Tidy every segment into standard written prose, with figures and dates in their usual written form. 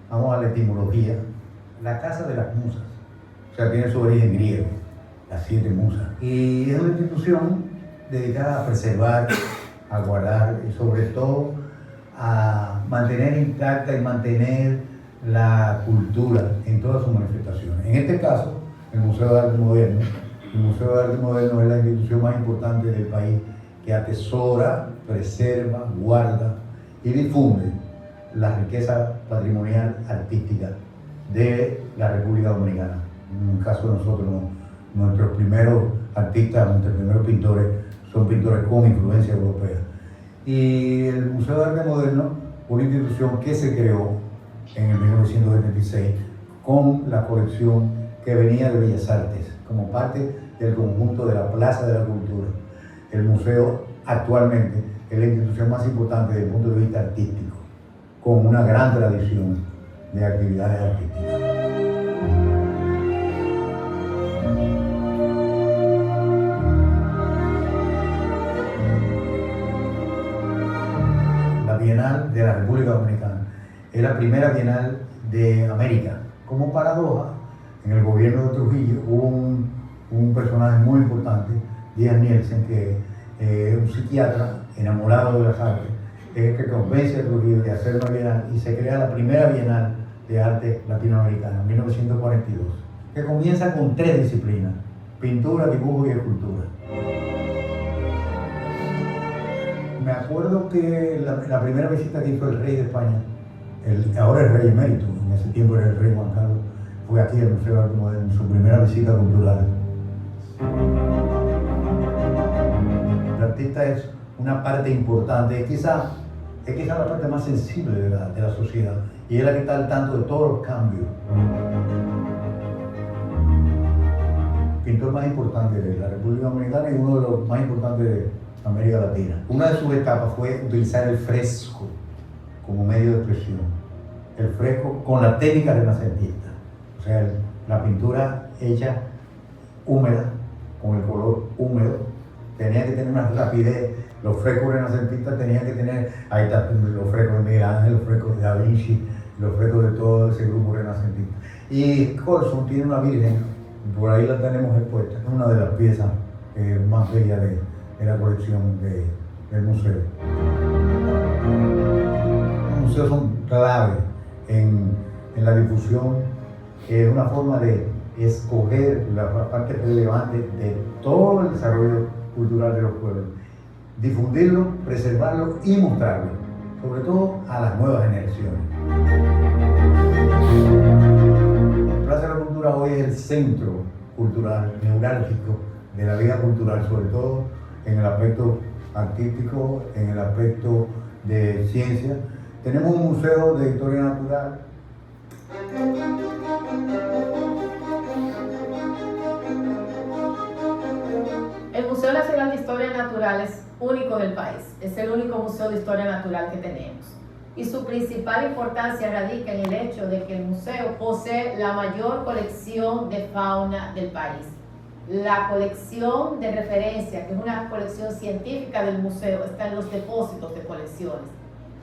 Vamos a la etimología. La casa de las musas, o sea, tiene su origen griego, las 7 musas. Y es una institución dedicada a preservar, a guardar y sobre todo a mantener intacta y mantener la cultura en todas sus manifestaciones. En este caso, el Museo de Arte Moderno. El Museo de Arte Moderno es la institución más importante del país que atesora, preserva, guarda y difunde la riqueza patrimonial artística de la República Dominicana. En el caso de nosotros, nuestros primeros artistas, nuestros primeros pintores son pintores con influencia europea. Y el Museo de Arte Moderno, una institución que se creó en el 1976 con la colección que venía de Bellas Artes, como parte del conjunto de la Plaza de la Cultura. El museo actualmente es la institución más importante desde el punto de vista artístico, con una gran tradición de actividades artísticas. La Bienal de la República Dominicana es la primera Bienal de América. Como paradoja, en el gobierno de Trujillo hubo un personaje muy importante, Díaz Nielsen, que es un psiquiatra enamorado de las artes, es el que convence a Trujillo de hacer una bienal y se crea la primera Bienal de Arte Latinoamericana, en 1942, que comienza con 3 disciplinas: pintura, dibujo y escultura. Me acuerdo que la primera visita que hizo el rey de España, ahora el rey emérito, en ese tiempo era el rey Juan Carlos, fue aquí al Museo de Arte Moderno, su primera visita cultural. El artista es una parte importante, es quizá la parte más sensible de la sociedad, y es la que está al tanto de todos los cambios. El pintor más importante de la República Dominicana y uno de los más importantes de América Latina. Una de sus etapas fue utilizar el fresco como medio de expresión. El fresco con la técnica renacentista, o sea, la pintura hecha húmeda, con el color húmedo, tenía que tener una rapidez. Los frescos renacentistas tenían que tener, ahí están los frescos de Miguel Ángel, los frescos de Da Vinci, los frescos de todo ese grupo renacentista. Y Colson tiene una virgen, por ahí la tenemos expuesta, es una de las piezas más bellas de la colección del museo. Los museos son clave en la difusión, es una forma de escoger la parte relevante de todo el desarrollo cultural de los pueblos, difundirlo, preservarlo y mostrarlo, sobre todo a las nuevas generaciones. Plaza de la Cultura hoy es el centro cultural neurálgico de la vida cultural, sobre todo en el aspecto artístico, en el aspecto de ciencia. Tenemos un museo de historia natural. El Museo Nacional de Historia Natural es único del país, es el único museo de historia natural que tenemos. Y su principal importancia radica en el hecho de que el museo posee la mayor colección de fauna del país. La colección de referencia, que es una colección científica del museo, está en los depósitos de colecciones.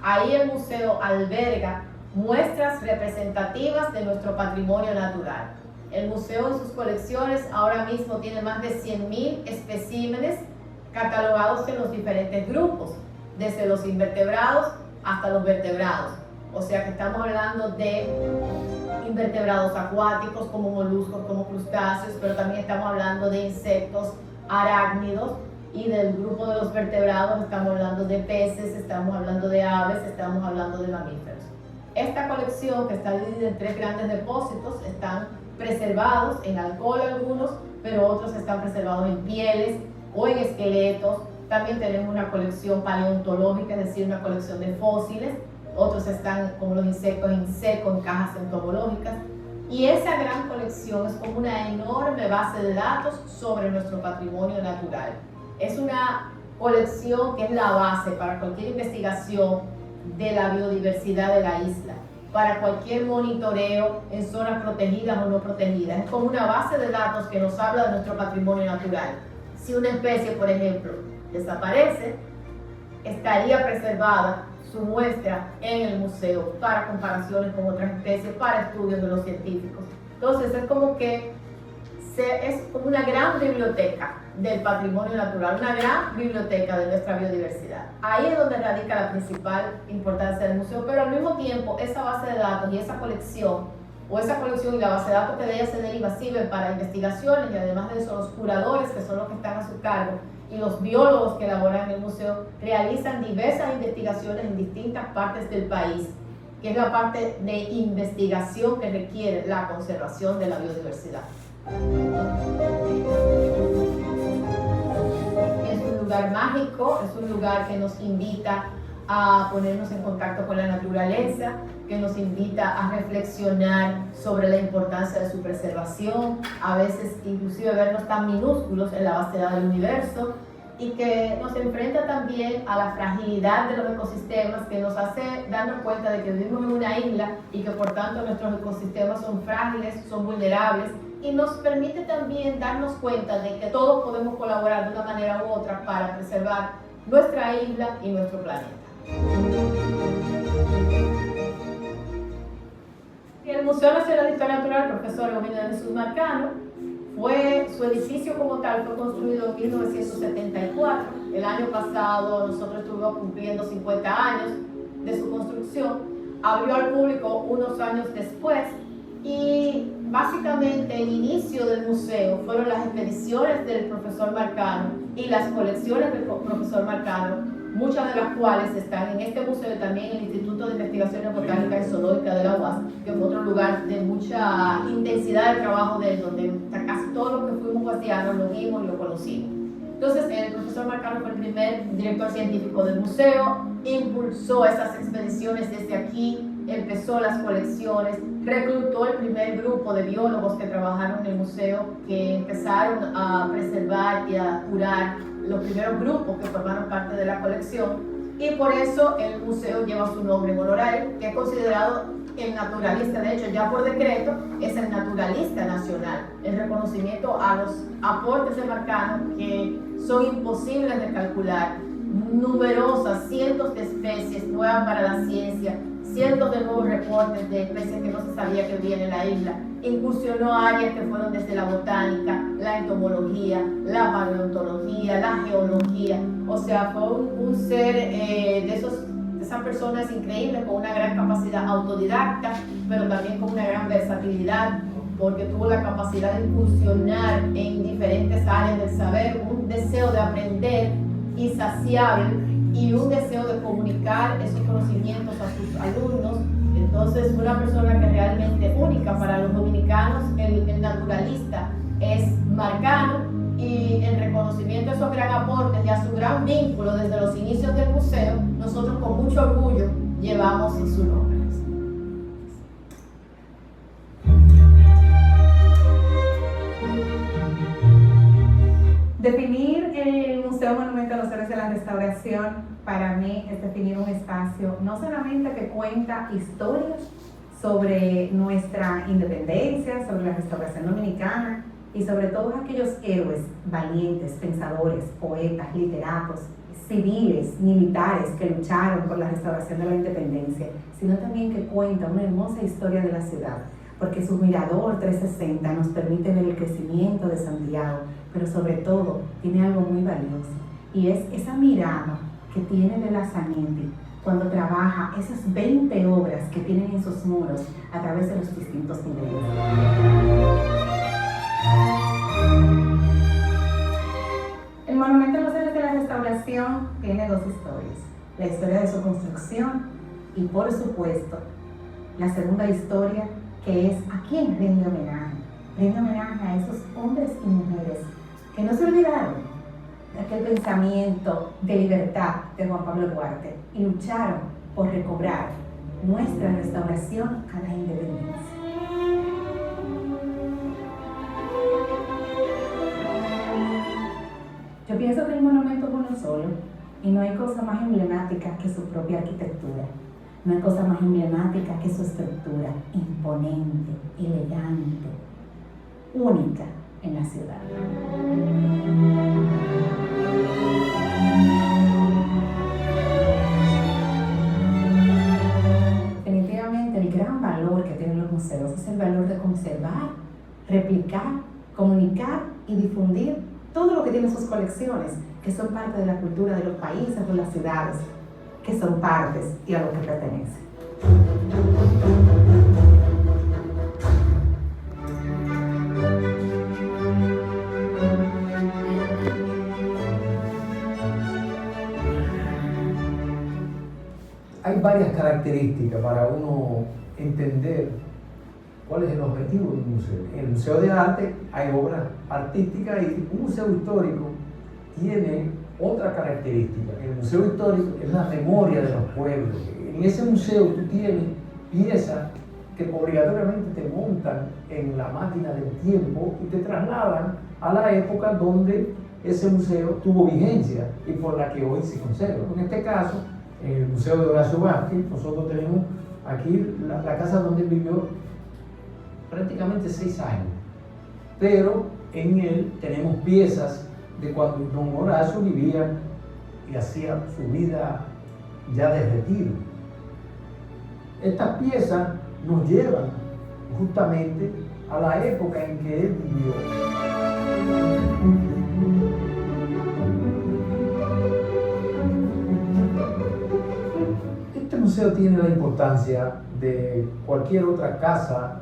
Ahí el museo alberga muestras representativas de nuestro patrimonio natural. El museo en sus colecciones ahora mismo tiene más de 100.000 especímenes catalogados en los diferentes grupos, desde los invertebrados hasta los vertebrados. O sea que estamos hablando de invertebrados acuáticos como moluscos, como crustáceos, pero también estamos hablando de insectos, arácnidos, y del grupo de los vertebrados estamos hablando de peces, estamos hablando de aves, estamos hablando de mamíferos. Esta colección, que está dividida en 3 grandes depósitos, están preservados en alcohol algunos, pero otros están preservados en pieles o en esqueletos. También tenemos una colección paleontológica, es decir, una colección de fósiles. Otros están, como los insectos, en seco, en cajas entomológicas. Y esa gran colección es como una enorme base de datos sobre nuestro patrimonio natural. Es una colección que es la base para cualquier investigación de la biodiversidad de la isla. para cualquier monitoreo en zonas protegidas o no protegidas. Es como una base de datos que nos habla de nuestro patrimonio natural. Si una especie, por ejemplo, desaparece, estaría preservada su muestra en el museo para comparaciones con otras especies, para estudios de los científicos. Entonces es como que es como una gran biblioteca del patrimonio natural, una gran biblioteca de nuestra biodiversidad. Ahí es donde radica la principal importancia del museo, pero al mismo tiempo esa base de datos y esa colección, y la base de datos que de ella se deriva, sirven para investigaciones, y además de eso los curadores, que son los que están a su cargo, y los biólogos que elaboran en el museo, realizan diversas investigaciones en distintas partes del país, que es la parte de investigación que requiere la conservación de la biodiversidad. Es un lugar mágico, es un lugar que nos invita a ponernos en contacto con la naturaleza, que nos invita a reflexionar sobre la importancia de su preservación, a veces inclusive vernos tan minúsculos en la vastedad del universo, y que nos enfrenta también a la fragilidad de los ecosistemas, que nos hace darnos cuenta de que vivimos en una isla y que por tanto nuestros ecosistemas son frágiles, son vulnerables, y nos permite también darnos cuenta de que todos podemos colaborar de una manera u otra para preservar nuestra isla y nuestro planeta. El Museo Nacional de Historia Natural, profesor Eugenio de Jesús Marcano, su edificio como tal fue construido en 1974. El año pasado nosotros estuvimos cumpliendo 50 años de su construcción. Abrió al público unos años después, y básicamente el inicio del museo fueron las expediciones del profesor Marcano y las colecciones del profesor Marcano, muchas de las cuales están en este museo y también en el Instituto de Investigaciones Botánicas y Zoológicas de la UAS, que fue otro lugar de mucha intensidad de trabajo de él, donde casi todos los que fuimos guasianos lo vimos y lo conocimos. Entonces el profesor Marcano fue el primer director científico del museo, impulsó esas expediciones desde aquí, empezó las colecciones, reclutó el primer grupo de biólogos que trabajaron en el museo, que empezaron a preservar y a curar los primeros grupos que formaron parte de la colección, y por eso el museo lleva su nombre en honor a él, que es considerado el naturalista. De hecho, ya por decreto es el naturalista nacional, el reconocimiento a los aportes de Marcano, que son imposibles de calcular, numerosas, cientos de especies nuevas para la ciencia, cientos de nuevos reportes de especies que no se sabía que vivían en la isla. Incursionó áreas que fueron desde la botánica, la entomología, la paleontología, la geología. O sea, fue un ser de esas personas increíbles, con una gran capacidad autodidacta, pero también con una gran versatilidad, porque tuvo la capacidad de incursionar en diferentes áreas del saber, un deseo de aprender insaciable y un deseo de comunicar esos conocimientos a sus alumnos. Entonces, una persona que realmente única para los dominicanos, el naturalista es Marcano, y en reconocimiento a esos gran aportes y a su gran vínculo desde los inicios del museo, nosotros con mucho orgullo llevamos en su nombre. Definir el Museo Monumento a los Héroes de la Restauración para mí es definir un espacio no solamente que cuenta historias sobre nuestra independencia, sobre la restauración dominicana y sobre todos aquellos héroes valientes, pensadores, poetas, literatos, civiles, militares que lucharon por la restauración de la independencia, sino también que cuenta una hermosa historia de la ciudad, porque su mirador 360 nos permite ver el crecimiento de Santiago, pero sobre todo tiene algo muy valioso, y es esa mirada que tiene de Lazzanetti cuando trabaja esas 20 obras que tienen en sus muros a través de los distintos niveles. El Monumento a los Héroes de la Restauración tiene dos historias: la historia de su construcción y, por supuesto, la segunda historia, que es a quién rinde homenaje. Rinde homenaje a esos hombres y mujeres que no se olvidaron de aquel pensamiento de libertad de Juan Pablo Duarte y lucharon por recobrar nuestra restauración a la independencia. Yo pienso que el monumento es uno solo y no hay cosa más emblemática que su propia arquitectura. No hay cosa más emblemática que su estructura, imponente, elegante, única en la ciudad. Definitivamente el gran valor que tienen los museos es el valor de conservar, replicar, comunicar y difundir todo lo que tienen sus colecciones, que son parte de la cultura de los países, de las ciudades, que son partes y a lo que pertenecen. Hay varias características para uno entender cuál es el objetivo de un museo. En el Museo de Arte hay obras artísticas y un museo histórico tiene otra característica. El museo histórico es la memoria de los pueblos. En ese museo tú tienes piezas que obligatoriamente te montan en la máquina del tiempo y te trasladan a la época donde ese museo tuvo vigencia y por la que hoy se conserva. En este caso, en el Museo de Horacio Vázquez, nosotros tenemos aquí la casa donde él vivió prácticamente 6 años, pero en él tenemos piezas de cuando don Horacio vivía y hacía su vida ya de retiro. Estas piezas nos llevan justamente a la época en que él vivió. Este museo tiene la importancia de cualquier otra casa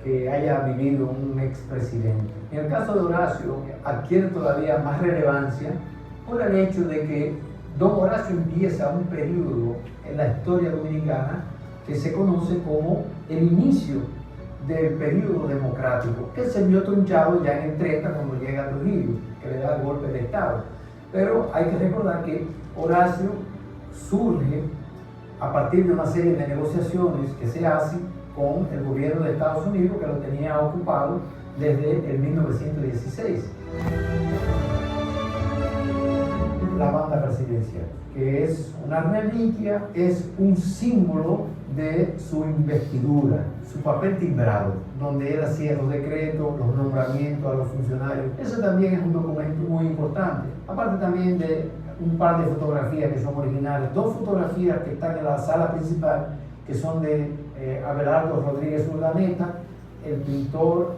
que haya vivido un expresidente. En el caso de Horacio adquiere todavía más relevancia por el hecho de que don Horacio empieza un periodo en la historia dominicana que se conoce como el inicio del periodo democrático, que se vio trunchado ya en el 30 cuando llega a Trujillo, que le da el golpe de Estado. Pero hay que recordar que Horacio surge a partir de una serie de negociaciones que se hacen con el gobierno de Estados Unidos, que lo tenía ocupado desde el 1916. La banda presidencial, que es una reliquia, es un símbolo de su investidura, su papel timbrado, donde él hacía los decretos, los nombramientos a los funcionarios. Eso también es un documento muy importante. Aparte también de un par de fotografías que son originales, 2 fotografías que están en la sala principal, que son de Abelardo Rodríguez Urdaneta, el pintor,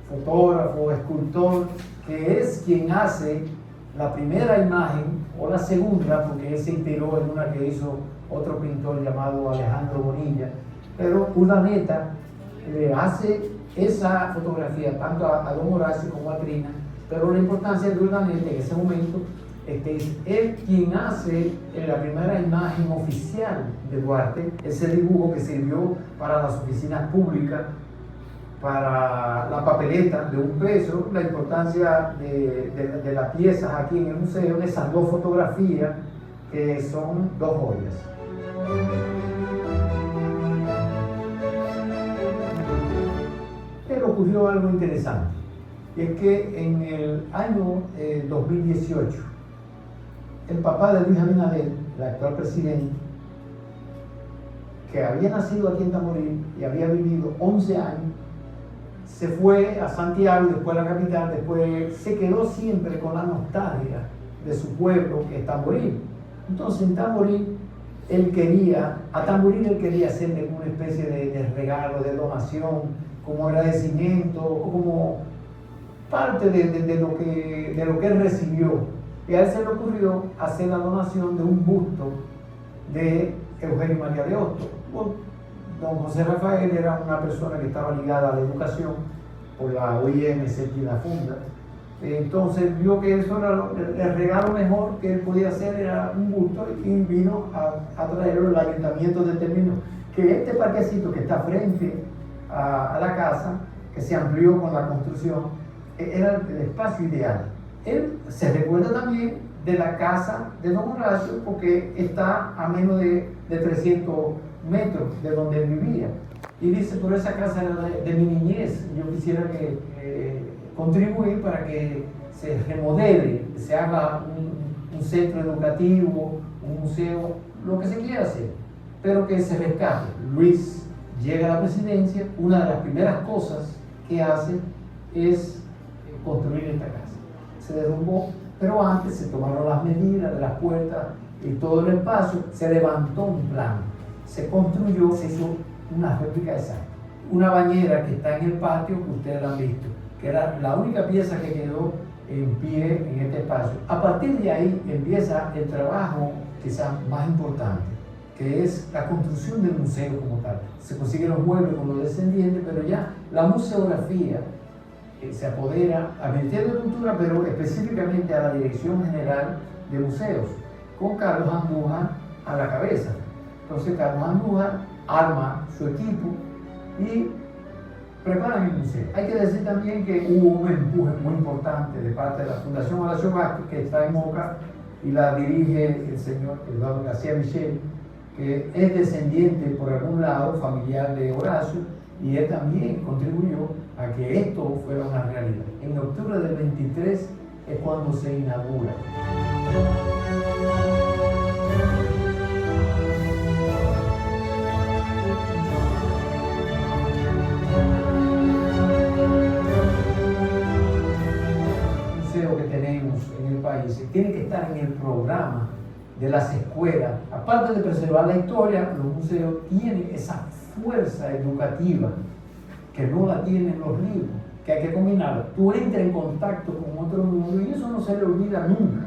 fotógrafo, escultor, que es quien hace la primera imagen o la segunda, porque él se inspiró en una que hizo otro pintor llamado Alejandro Bonilla, pero Urdaneta le hace esa fotografía tanto a don Horacio como a Trina, pero la importancia de Urdaneta en ese momento es que es él quien hace la primera imagen oficial de Duarte, ese dibujo que sirvió para las oficinas públicas, para la papeleta de 1 peso, la importancia de las piezas aquí en el museo, esas 2 fotografías que son 2 joyas. Pero ocurrió algo interesante, y es que en el año 2018, el papá de Luis Abinader, el actual presidente, que había nacido aquí en Tamboril y había vivido 11 años, se fue a Santiago y después a la capital, después se quedó siempre con la nostalgia de su pueblo, que es Tamboril. Entonces en Tamboril, a Tamboril él quería hacerle una especie de regalo, de donación, como agradecimiento, o como parte de lo que él recibió. Y a él se le ocurrió hacer la donación de un busto de Eugenio María de Hostos. Don José Rafael era una persona que estaba ligada a la educación por la OIM, Séptima Funda. Entonces vio que eso era el regalo mejor que él podía hacer, era un busto, y vino a traerlo. El ayuntamiento determinó que este parquecito que está frente a la casa, que se amplió con la construcción, era el espacio ideal. Él se recuerda también de la casa de don Horacio porque está a menos de 300 metros de donde él vivía. Y dice, por esa casa era de mi niñez, yo quisiera contribuir para que se remodele, se haga un centro educativo, un museo, lo que se quiera hacer. pero que se rescate. Luis llega a la presidencia, una de las primeras cosas que hace es construir esta casa. Se derrumbó, pero antes se tomaron las medidas de las puertas y todo el espacio, se levantó un plano, se construyó, se hizo una réplica exacta. Una bañera que está en el patio, que ustedes la han visto, que era la única pieza que quedó en pie en este espacio. A partir de ahí empieza el trabajo quizás más importante, que es la construcción del museo como tal. Se consiguen los muebles con los descendientes, pero ya la museografía se apodera al Ministerio de Cultura, pero específicamente a la Dirección General de Museos, con Carlos Andújar a la cabeza. Entonces Carlos Andújar arma su equipo y preparan el museo. Hay que decir también que hubo un empuje muy importante de parte de la Fundación Horacio Vázquez, que está en Moca y la dirige el señor Eduardo García Michel, que es descendiente por algún lado familiar de Horacio, y él también contribuyó a que esto fuera una realidad. En octubre del 23 es cuando se inaugura. Que tenemos en el país tiene que estar en el programa de las escuelas. Aparte de preservar la historia, los museos tienen esa fuerza educativa que no la tienen los libros, que hay que combinarlo. Tú entras en contacto con otro mundo y eso no se le olvida nunca.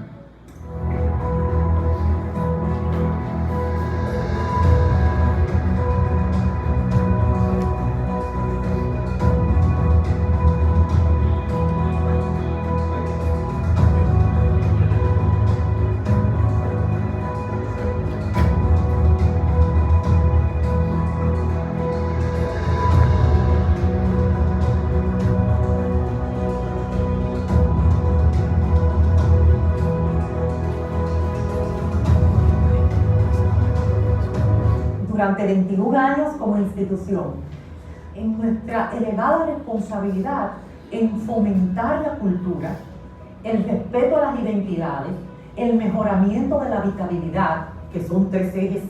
Durante 21 años como institución, en nuestra elevada responsabilidad en fomentar la cultura, el respeto a las identidades, el mejoramiento de la habitabilidad, que son 3 ejes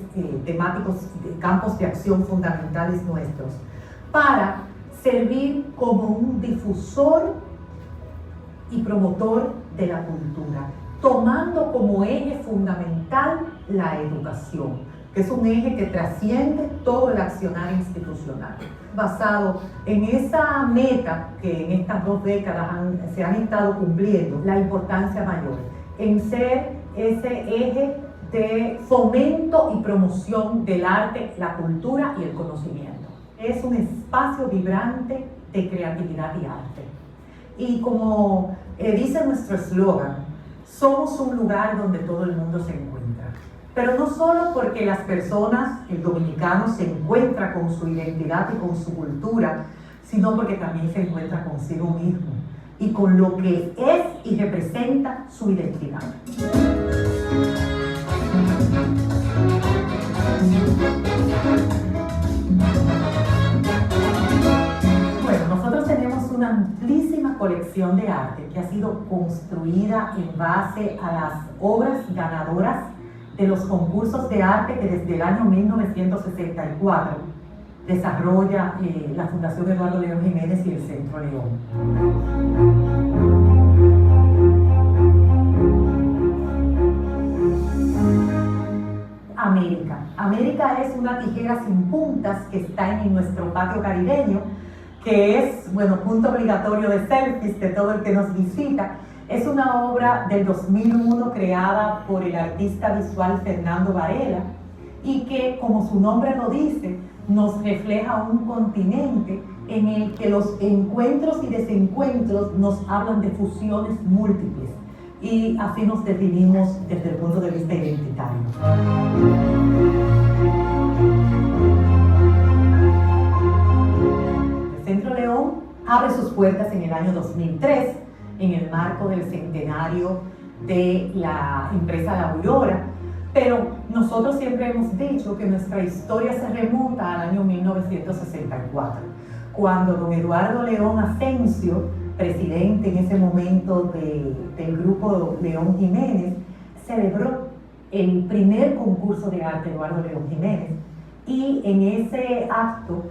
temáticos, campos de acción fundamentales nuestros, para servir como un difusor y promotor de la cultura, tomando como eje fundamental la educación, que es un eje que trasciende todo el accionar institucional. Basado en esa meta que en estas 2 décadas se han estado cumpliendo, la importancia mayor en ser ese eje de fomento y promoción del arte, la cultura y el conocimiento. Es un espacio vibrante de creatividad y arte. Y como dice nuestro eslogan, somos un lugar donde todo el mundo se encuentra. Pero no solo porque las personas, el dominicano, se encuentra con su identidad y con su cultura, sino porque también se encuentra consigo mismo y con lo que es y representa su identidad. Bueno, nosotros tenemos una amplísima colección de arte que ha sido construida en base a las obras ganadoras de los concursos de arte que desde el año 1964 desarrolla la Fundación Eduardo León Jiménez y el Centro León. América es una tijera sin puntas que está en nuestro patio caribeño, que es, bueno, punto obligatorio de selfies de todo el que nos visita. Es una obra del 2001 creada por el artista visual Fernando Varela y que, como su nombre lo dice, nos refleja un continente en el que los encuentros y desencuentros nos hablan de fusiones múltiples y así nos definimos desde el punto de vista identitario. El Centro León abre sus puertas en el año 2003 en el marco del centenario de la empresa La Aurora, pero nosotros siempre hemos dicho que nuestra historia se remonta al año 1964, cuando don Eduardo León Asensio, presidente en ese momento del grupo León Jiménez, celebró el primer concurso de arte Eduardo León Jiménez, y en ese acto,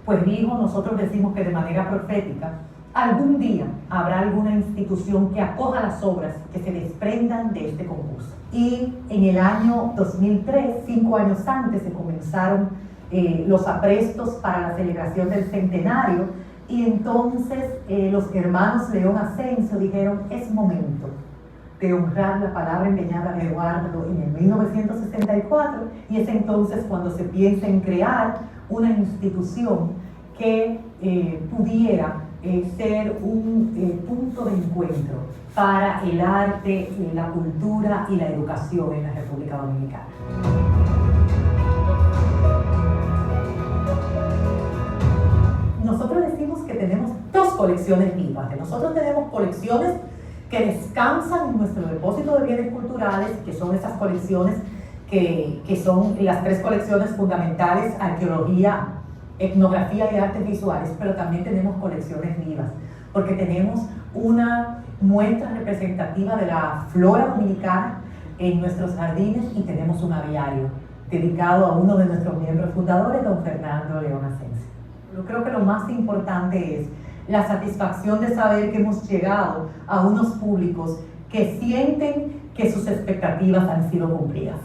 pues dijo, nosotros decimos que de manera profética, algún día habrá alguna institución que acoja las obras que se desprendan de este concurso. Y en el año 2003, 5 años antes, se comenzaron los aprestos para la celebración del centenario, y entonces los hermanos León Ascenso dijeron, es momento de honrar la palabra empeñada de Eduardo en el 1964, y es entonces cuando se piensa en crear una institución que pudiera ser un punto de encuentro para el arte, la cultura y la educación en la República Dominicana. Nosotros decimos que tenemos dos colecciones vivas. Nosotros tenemos colecciones que descansan en nuestro depósito de bienes culturales, que son esas colecciones que son las 3 colecciones fundamentales: arqueología, etnografía y artes visuales, pero también tenemos colecciones vivas, porque tenemos una muestra representativa de la flora dominicana en nuestros jardines, y tenemos un aviario dedicado a uno de nuestros miembros fundadores, don Fernando León Ascenso. Yo creo que lo más importante es la satisfacción de saber que hemos llegado a unos públicos que sienten que sus expectativas han sido cumplidas.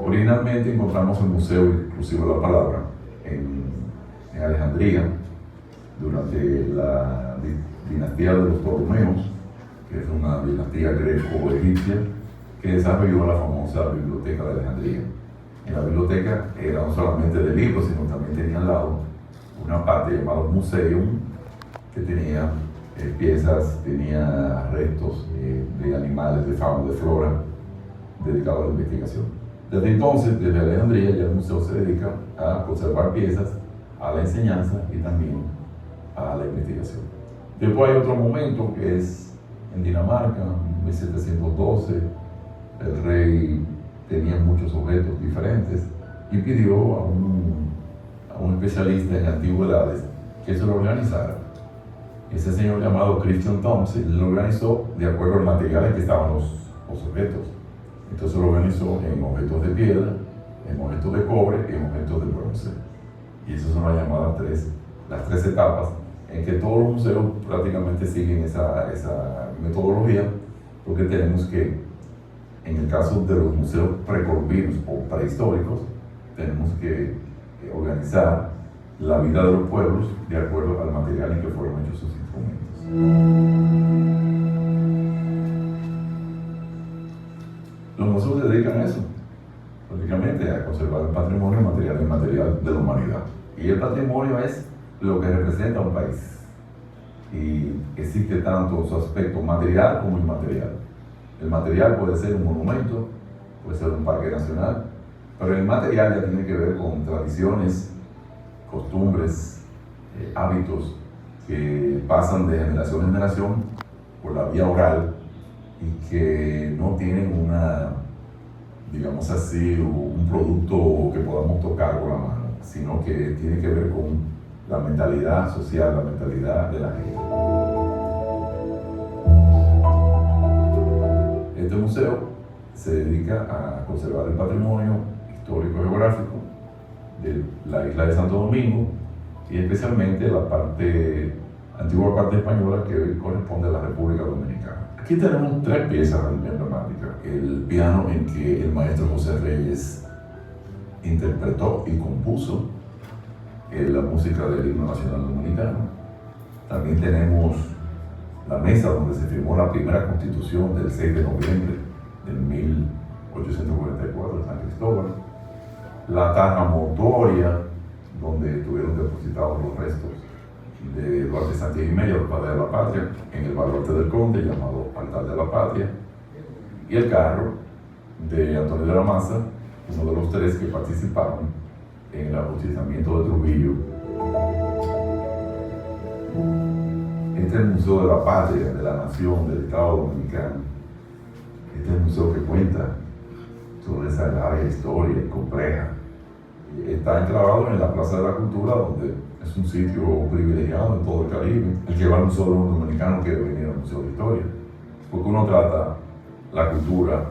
Originalmente encontramos el Museo Inclusivo de la Palabra en Alejandría durante la dinastía de los Ptolomeos, que es una dinastía greco-egipcia que desarrolló la famosa Biblioteca de Alejandría. En la biblioteca era no solamente de libros, sino también tenía al lado una parte llamada Museum, que tenía piezas, tenía restos de animales, de fauna, de flora, dedicados a la investigación. Desde entonces, desde Alejandría, ya el museo se dedica a conservar piezas, a la enseñanza y también a la investigación. Después hay otro momento que es en Dinamarca, en 1712, el rey tenía muchos objetos diferentes y pidió a un especialista en antigüedades que se lo organizara. Ese señor llamado Christian Thompson lo organizó de acuerdo al material en que estaban los objetos. Entonces lo organizó en objetos de piedra, en objetos de cobre y en objetos de bronce. Y esas son las tres etapas en que todos los museos prácticamente siguen esa metodología, porque tenemos que, en el caso de los museos precolombinos o prehistóricos, tenemos que organizar la vida de los pueblos de acuerdo al material en que fueron hechos sus instrumentos. Los museos se dedican a eso, prácticamente a conservar el patrimonio material e inmaterial de la humanidad. Y el patrimonio es lo que representa a un país. Y existe tanto su aspecto material como inmaterial. El material puede ser un monumento, puede ser un parque nacional, pero el material ya tiene que ver con tradiciones, costumbres, hábitos que pasan de generación en generación por la vía oral y que no tienen digamos así, un producto que podamos tocar con la mano, sino que tiene que ver con la mentalidad social, la mentalidad de la gente. Este museo se dedica a conservar el patrimonio histórico-geográfico de la isla de Santo Domingo y especialmente la antigua parte española que hoy corresponde a la República Dominicana. Aquí tenemos 3 piezas emblemáticas. El piano en que el maestro José Reyes interpretó y compuso la música del himno nacional dominicano. También tenemos la mesa donde se firmó la primera constitución del 6 de noviembre de 1844 de San Cristóbal. La tarra mortuoria donde estuvieron depositados los restos de Duarte Sánchez y Mella, el padre de la patria, en el baluarte del Conde, llamado Altar de la Patria, y el carro de Antonio de la Maza, uno de los 3 que participaron en el ajusticiamiento de Trujillo Este es el Museo de la Patria, de la Nación, del Estado Dominicano. Este es el museo que cuenta sobre esa larga historia y compleja. Está enclavado en la Plaza de la Cultura, donde es un sitio privilegiado en todo el Caribe. El que va al Museo Dominicano quiere venir al Museo de Historia, porque uno trata la cultura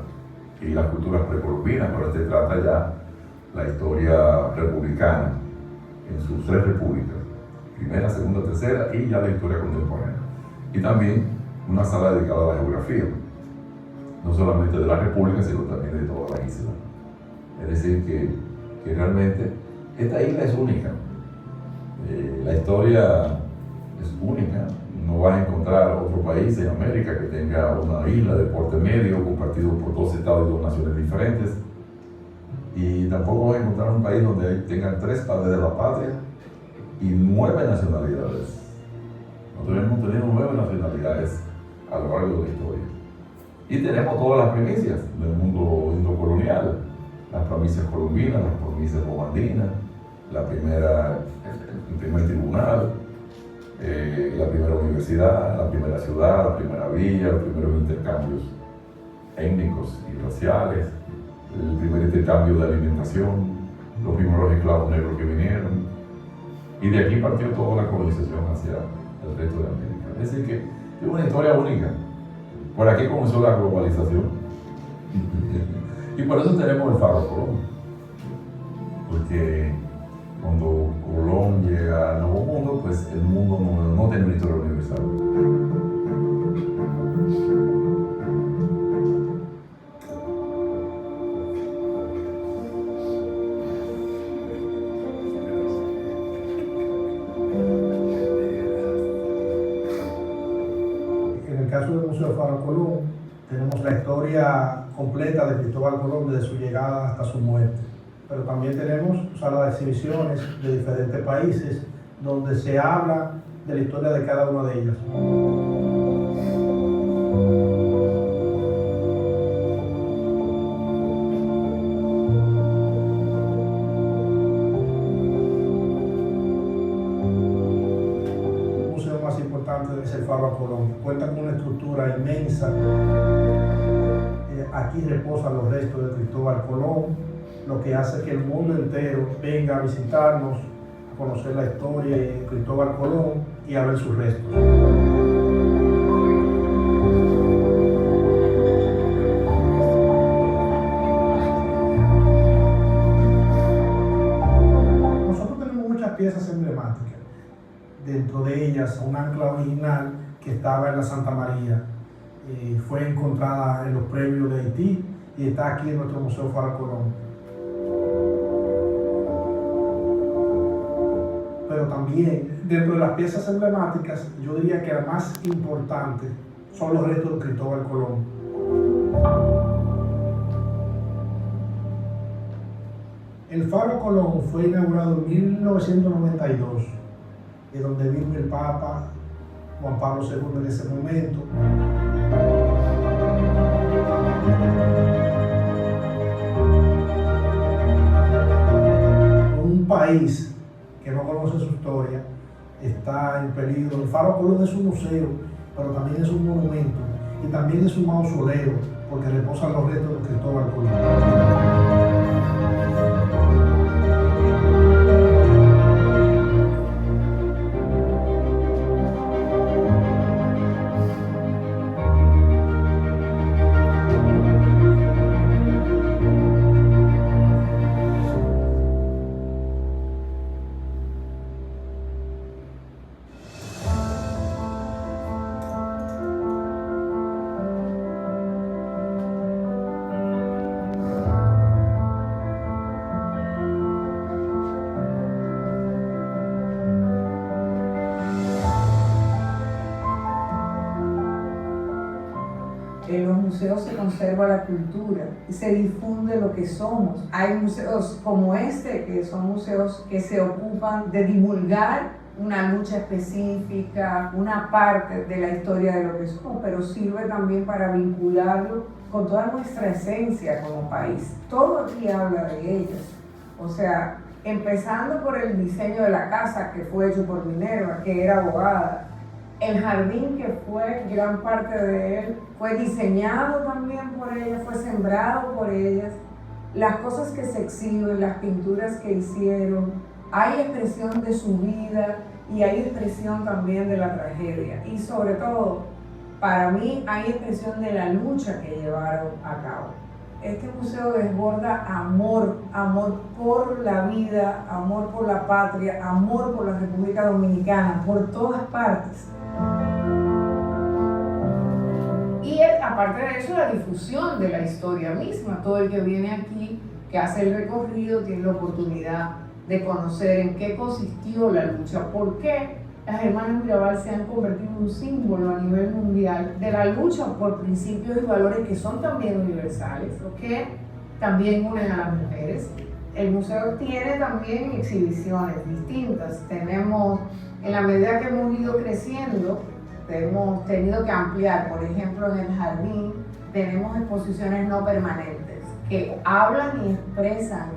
y las culturas precolombinas, pero este trata ya la historia republicana en sus 3 repúblicas, primera, segunda, tercera, y ya la historia contemporánea. Y también una sala dedicada a la geografía, no solamente de la república, sino también de toda la isla. Es decir, que realmente esta isla es única. La historia es única. No vas a encontrar otro país en América que tenga una isla de porte medio compartido por 2 estados y 2 naciones diferentes. Y tampoco vas a encontrar un país donde tengan 3 padres de la patria y 9 nacionalidades. Nosotros hemos tenido 9 nacionalidades a lo largo de la historia. Y tenemos todas las primicias del mundo indocolonial. Las provincias colombinas, las provincias romandinas, el primer tribunal, la primera universidad, la primera ciudad, la primera villa, los primeros intercambios étnicos y raciales, el primer intercambio de alimentación, los primeros esclavos negros que vinieron. Y de aquí partió toda la colonización hacia el resto de América. Es decir, que es una historia única. Por aquí comenzó la globalización. Y por eso tenemos el Faro Colón. Porque cuando Colón llega al Nuevo Mundo, pues el mundo no tiene una historia universal. En el caso del Museo Faro Colón, tenemos la historia completa de Cristóbal Colón desde su llegada hasta su muerte. Pero también tenemos salas de exhibiciones de diferentes países donde se habla de la historia de cada una de ellas. El museo más importante es el Faro Colón. Cuenta con una estructura inmensa. Aquí reposan los restos de Cristóbal Colón, lo que hace que el mundo entero venga a visitarnos, a conocer la historia de Cristóbal Colón y a ver sus restos. Nosotros tenemos muchas piezas emblemáticas, dentro de ellas un ancla original que estaba en la Santa María. Fue encontrada en los premios de Haití y está aquí en nuestro Museo Faro Colón. Pero también, dentro de las piezas emblemáticas, yo diría que la más importante son los restos de Cristóbal Colón. El Faro Colón fue inaugurado en 1992, de donde vino el Papa Juan Pablo II en ese momento. Un país que no conoce su historia está en peligro. El Faro Colón es un museo, pero también es un monumento y también es un mausoleo, porque reposan los restos de Cristóbal Colón. En los museos se conserva la cultura y se difunde lo que somos. Hay museos como este, que son museos que se ocupan de divulgar una lucha específica, una parte de la historia de lo que somos, pero sirve también para vincularlo con toda nuestra esencia como país. Todo aquí habla de ellas. O sea, empezando por el diseño de la casa que fue hecho por Minerva, que era abogada, el jardín que fue gran parte de él, fue diseñado también por ella, fue sembrado por ellas, las cosas que se exhiben, las pinturas que hicieron, hay expresión de su vida y hay expresión también de la tragedia y sobre todo, para mí hay expresión de la lucha que llevaron a cabo. Este museo desborda amor, amor por la vida, amor por la patria, amor por la República Dominicana, por todas partes. Y aparte de eso, la difusión de la historia misma. Todo el que viene aquí, que hace el recorrido, tiene la oportunidad de conocer en qué consistió la lucha, por qué las hermanas Mirabal se han convertido en un símbolo a nivel mundial de la lucha por principios y valores que son también universales, que también unen a las mujeres. El museo tiene también exhibiciones distintas. Tenemos, en la medida que hemos ido creciendo, hemos tenido que ampliar. Por ejemplo, en el jardín tenemos exposiciones no permanentes que hablan y expresan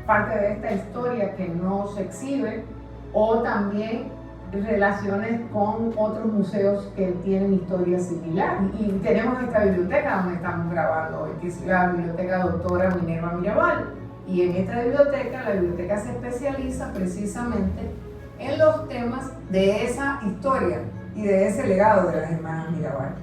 parte de esta historia que no se exhibe, o también relaciones con otros museos que tienen historia similar. Y tenemos esta biblioteca donde estamos grabando hoy, que es la Biblioteca Doctora Minerva Mirabal. Y en esta biblioteca, la biblioteca se especializa precisamente en los temas de esa historia y de ese legado de las hermanas Mirabal.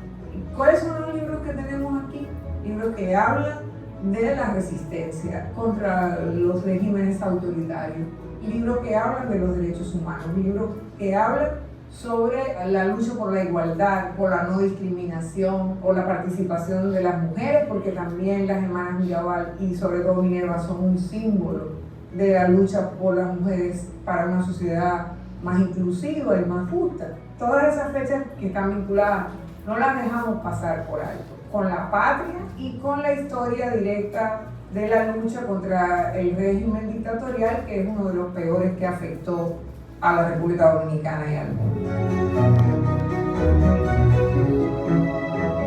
¿Cuáles son los libros que tenemos aquí? Libros que hablan de la resistencia contra los regímenes autoritarios, libros que hablan de los derechos humanos, libros que hablan sobre la lucha por la igualdad, por la no discriminación, por la participación de las mujeres, porque también las hermanas Mirabal y sobre todo Minerva son un símbolo de la lucha por las mujeres para una sociedad más inclusiva y más justa. Todas esas fechas que están vinculadas no las dejamos pasar por alto, con la patria y con la historia directa de la lucha contra el régimen dictatorial, que es uno de los peores que afectó a la República Dominicana y al mundo.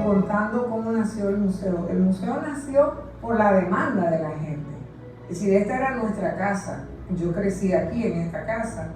Contando cómo nació el museo. El museo nació por la demanda de la gente. Es decir, esta era nuestra casa. Yo crecí aquí en esta casa.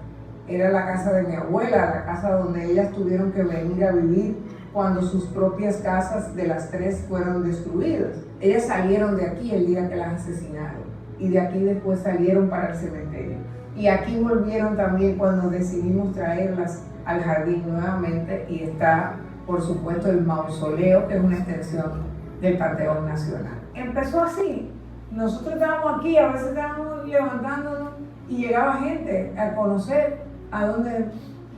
Era la casa de mi abuela, la casa donde ellas tuvieron que venir a vivir cuando sus propias casas de las tres fueron destruidas. Ellas salieron de aquí el día que las asesinaron y de aquí después salieron para el cementerio. Y aquí volvieron también cuando decidimos traerlas al jardín nuevamente y está, por supuesto, el mausoleo, que es una extensión del Panteón Nacional. Empezó así. Nosotros estábamos aquí, a veces estábamos levantándonos y llegaba gente a conocer a dónde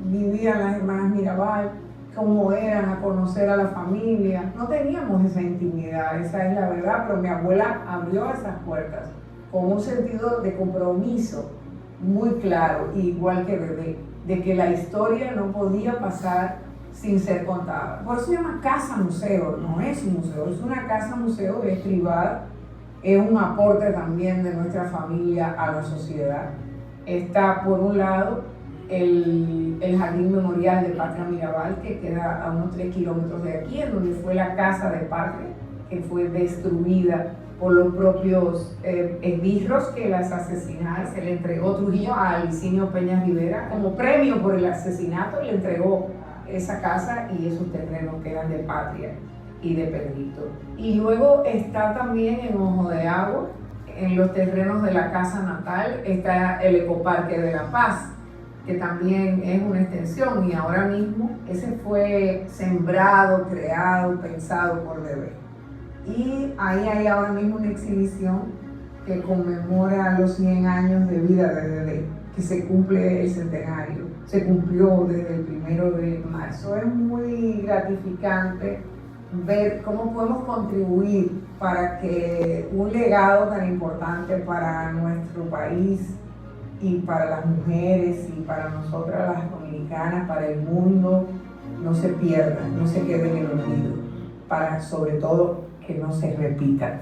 vivían las hermanas Mirabal, cómo eran, a conocer a la familia. No teníamos esa intimidad, esa es la verdad, pero mi abuela abrió esas puertas con un sentido de compromiso muy claro, igual que Bebé, de que la historia no podía pasar sin ser contada. Por eso se llama casa museo, no es un museo, es una casa museo, es privada, es un aporte también de nuestra familia a la sociedad. Está por un lado el Jardín Memorial de Patria Mirabal, que queda a unos 3 kilómetros de aquí, en donde fue la casa de Patria, que fue destruida por los propios esbirros que las asesinaron. Se le entregó Trujillo a Licinio Peña Rivera como premio por el asesinato, le entregó esa casa y esos terrenos que eran de Patria y de Pedrito. Y luego está también en Ojo de Agua, en los terrenos de la casa natal, está el Ecoparque de La Paz, que también es una extensión, y ahora mismo ese fue sembrado, creado, pensado por Bebé. Y ahí hay ahora mismo una exhibición que conmemora los 100 años de vida de Bebé, que se cumple el centenario, se cumplió desde el 1 de marzo. Es muy gratificante ver cómo podemos contribuir para que un legado tan importante para nuestro país y para las mujeres y para nosotras las dominicanas, para el mundo, no se pierda, no se quede en el olvido, para sobre todo que no se repita.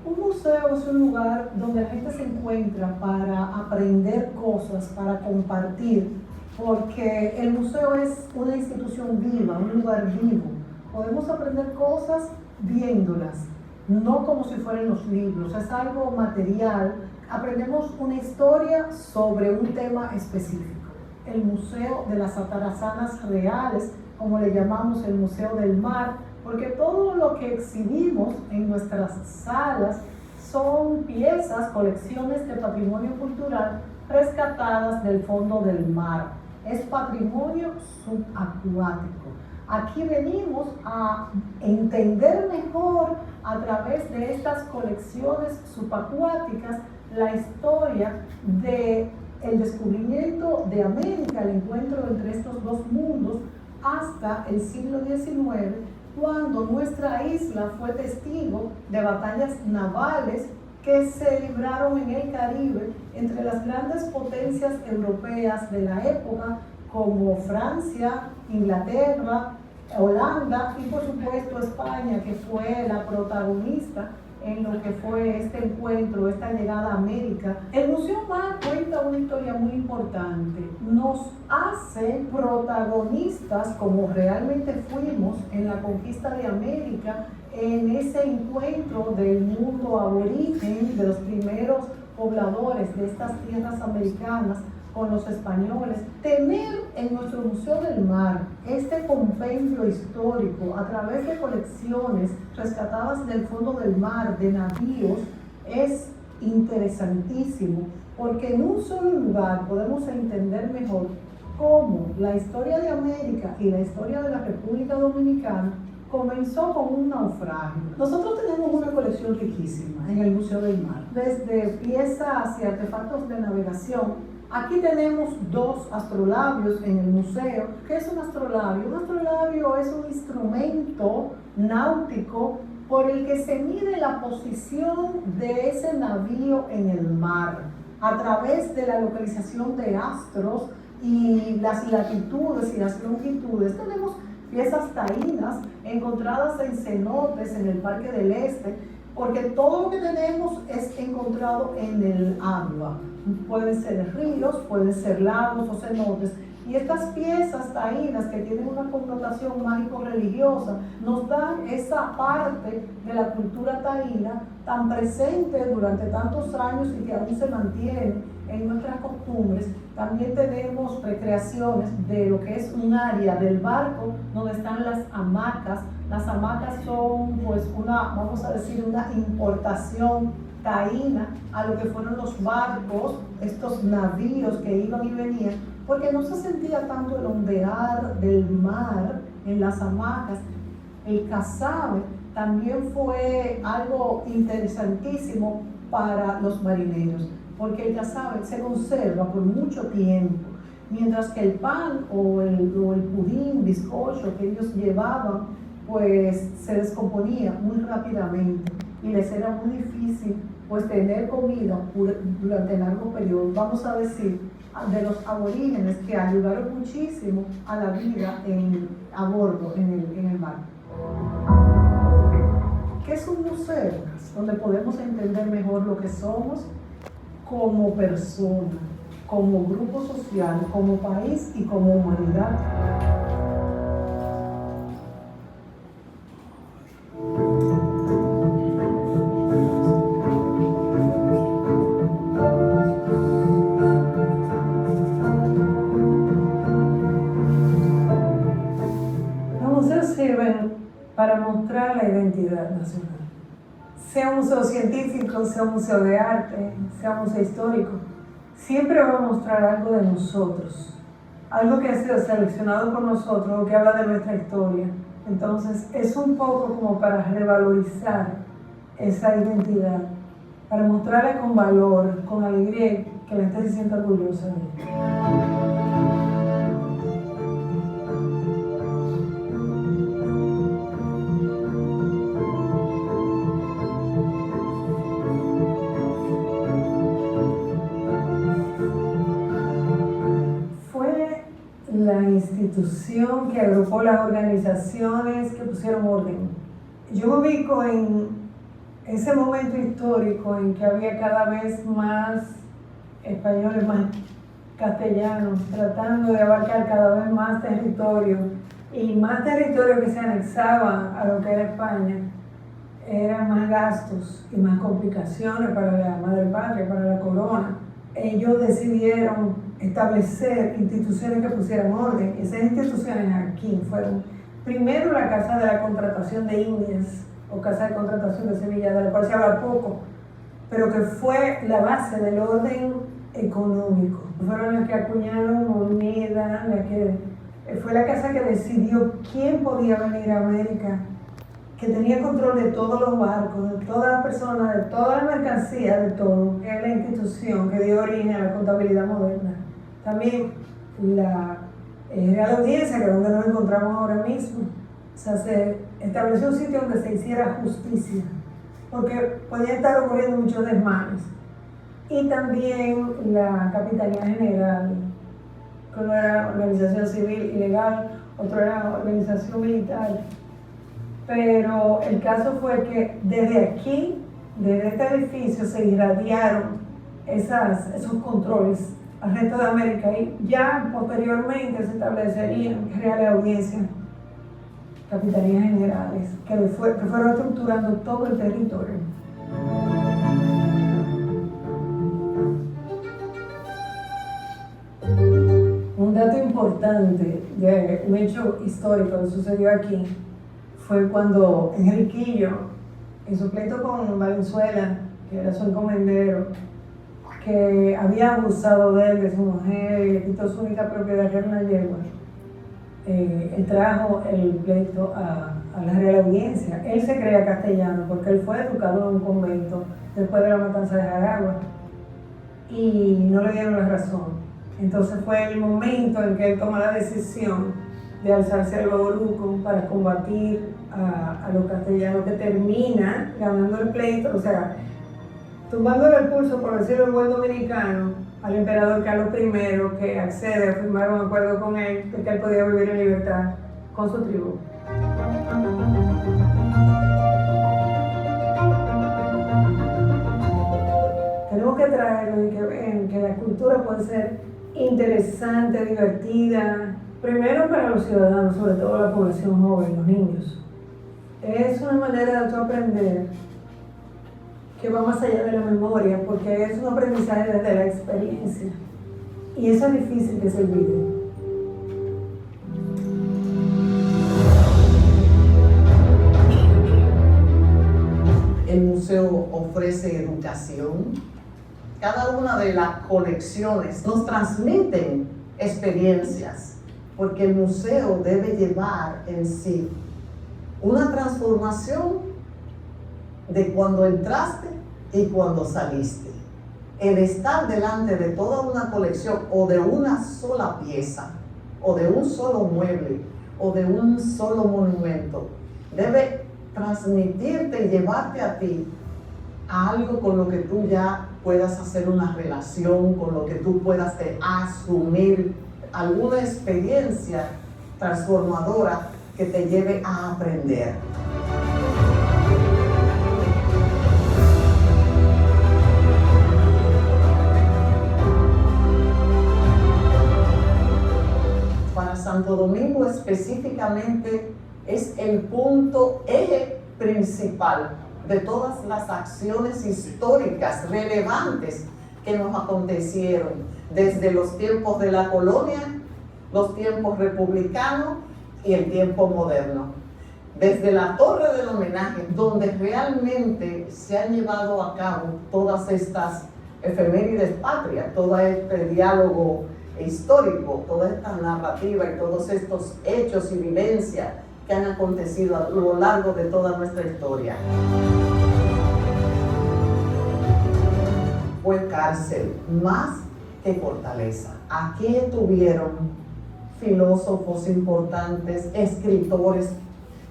Un museo es un lugar donde la gente se encuentra para aprender cosas, para compartir, porque el museo es una institución viva, un lugar vivo. Podemos aprender cosas viéndolas. no como si fueran los libros, es algo material. Aprendemos una historia sobre un tema específico. El Museo de las Atarazanas Reales, como le llamamos el Museo del Mar, porque todo lo que exhibimos en nuestras salas son piezas, colecciones de patrimonio cultural rescatadas del fondo del mar. Es patrimonio subacuático. Aquí venimos a entender mejor a través de estas colecciones subacuáticas la historia del descubrimiento de América, el encuentro entre estos dos mundos, hasta el siglo XIX, cuando nuestra isla fue testigo de batallas navales que se libraron en el Caribe entre las grandes potencias europeas de la época, como Francia, Inglaterra, Holanda y por supuesto España, que fue la protagonista en lo que fue este encuentro, esta llegada a América. El Museo Mar cuenta una historia muy importante. Nos hace protagonistas, como realmente fuimos en la conquista de América, en ese encuentro del mundo aborigen, de los primeros pobladores de estas tierras americanas con los españoles. Tener en nuestro Museo del Mar este compendio histórico a través de colecciones rescatadas del fondo del mar, de navíos, es interesantísimo, porque en un solo lugar podemos entender mejor cómo la historia de América y la historia de la República Dominicana comenzó con un naufragio. Nosotros tenemos una colección riquísima en el Museo del Mar, desde piezas y artefactos de navegación. Aquí tenemos 2 astrolabios en el museo. ¿Qué es un astrolabio? Un astrolabio es un instrumento náutico por el que se mide la posición de ese navío en el mar a través de la localización de astros y las latitudes y las longitudes. Tenemos piezas taínas encontradas en cenotes en el Parque del Este, porque todo lo que tenemos es encontrado en el agua. Pueden ser ríos, pueden ser lagos o cenotes. Y estas piezas taínas, que tienen una connotación mágico-religiosa, nos dan esa parte de la cultura taína tan presente durante tantos años y que aún se mantiene en nuestras costumbres. También tenemos recreaciones de lo que es un área del barco donde están las hamacas. Las hamacas son, pues, vamos a decir, una importación taína a lo que fueron los barcos, estos navíos que iban y venían, porque no se sentía tanto el ondear del mar en las hamacas. El casabe también fue algo interesantísimo para los marineros, porque el casabe se conserva por mucho tiempo, mientras que el pan o el pudín, bizcocho que ellos llevaban, pues se descomponía muy rápidamente y les era muy difícil pues tener comida durante largos periodos. Vamos a decir, de los aborígenes que ayudaron muchísimo a la vida a bordo en el mar. ¿Qué es un museo? Donde podemos entender mejor lo que somos como persona, como grupo social, como país y como humanidad. Para mostrar la identidad nacional. Sea un museo científico, sea un museo de arte, sea un museo histórico, siempre va a mostrar algo de nosotros, algo que ha sido seleccionado por nosotros, que habla de nuestra historia. Entonces es un poco como para revalorizar esa identidad, para mostrarla con valor, con alegría, que la gente se sienta orgullosa de ella. La institución que agrupó las organizaciones que pusieron orden. Yo me ubico en ese momento histórico en que había cada vez más españoles, más castellanos, tratando de abarcar cada vez más territorio y más territorio que se anexaba a lo que era España. eran más gastos y más complicaciones para la madre patria, para la corona, ellos decidieron establecer instituciones que pusieran orden. Esas instituciones aquí fueron primero la Casa de la Contratación de Indias o Casa de Contratación de Sevilla, de la cual se habla poco, pero que fue la base del orden económico. Fueron las que acuñaron moneda, fue la casa que decidió quién podía venir a América, que tenía control de todos los barcos, de todas las personas, de toda la mercancía, de todo, que es la institución que dio origen a la contabilidad moderna. También la Real Audiencia, que es donde nos encontramos ahora mismo. O sea, se estableció un sitio donde se hiciera justicia, porque podían estar ocurriendo muchos desmanes. Y también la Capitanía General, que uno era organización civil y legal, otro era organización militar. Pero el caso fue que desde aquí, desde este edificio, se irradiaron esos controles al resto de América, y ya posteriormente se establecerían reales audiencias, capitanías generales, que fueron estructurando todo el territorio. Un dato importante de un hecho histórico que sucedió aquí fue cuando Enriquillo, en su pleito con Valenzuela, que era su encomendero, que había abusado de él, de su mujer, y le quitó su única propiedad, que era una yegua, él trajo el pleito a la Real Audiencia. Él se creía castellano porque él fue educado en un convento después de la matanza de Jaragua y no le dieron la razón. Entonces fue el momento en que él toma la decisión de alzarse al Babaluco para combatir a los castellanos, que termina ganando el pleito, o sea, tumbándole el pulso, por decirlo en buen dominicano, al emperador Carlos I, que accede a firmar un acuerdo con él de que él podía vivir en libertad con su tribu. Tenemos que traerlo y que vean que la cultura puede ser interesante, divertida, primero para los ciudadanos, sobre todo la población joven, los niños. Es una manera de tú aprender que va más allá de la memoria, porque es un aprendizaje desde la experiencia. Y eso es difícil que se olvide. El museo ofrece educación. Cada una de las colecciones nos transmiten experiencias, porque el museo debe llevar en sí una transformación de cuando entraste y cuando saliste. El estar delante de toda una colección, o de una sola pieza, o de un solo mueble, o de un solo monumento, debe transmitirte y llevarte a ti a algo con lo que tú ya puedas hacer una relación, con lo que tú puedas asumir alguna experiencia transformadora que te lleve a aprender. Para Santo Domingo específicamente es el punto eje principal de todas las acciones históricas relevantes que nos acontecieron desde los tiempos de la colonia, los tiempos republicanos y el tiempo moderno. Desde la Torre del Homenaje, donde realmente se han llevado a cabo todas estas efemérides patrias, todo este diálogo histórico, toda esta narrativa y todos estos hechos y vivencias que han acontecido a lo largo de toda nuestra historia. Fue cárcel más que fortaleza. Aquí estuvieron filósofos importantes, escritores,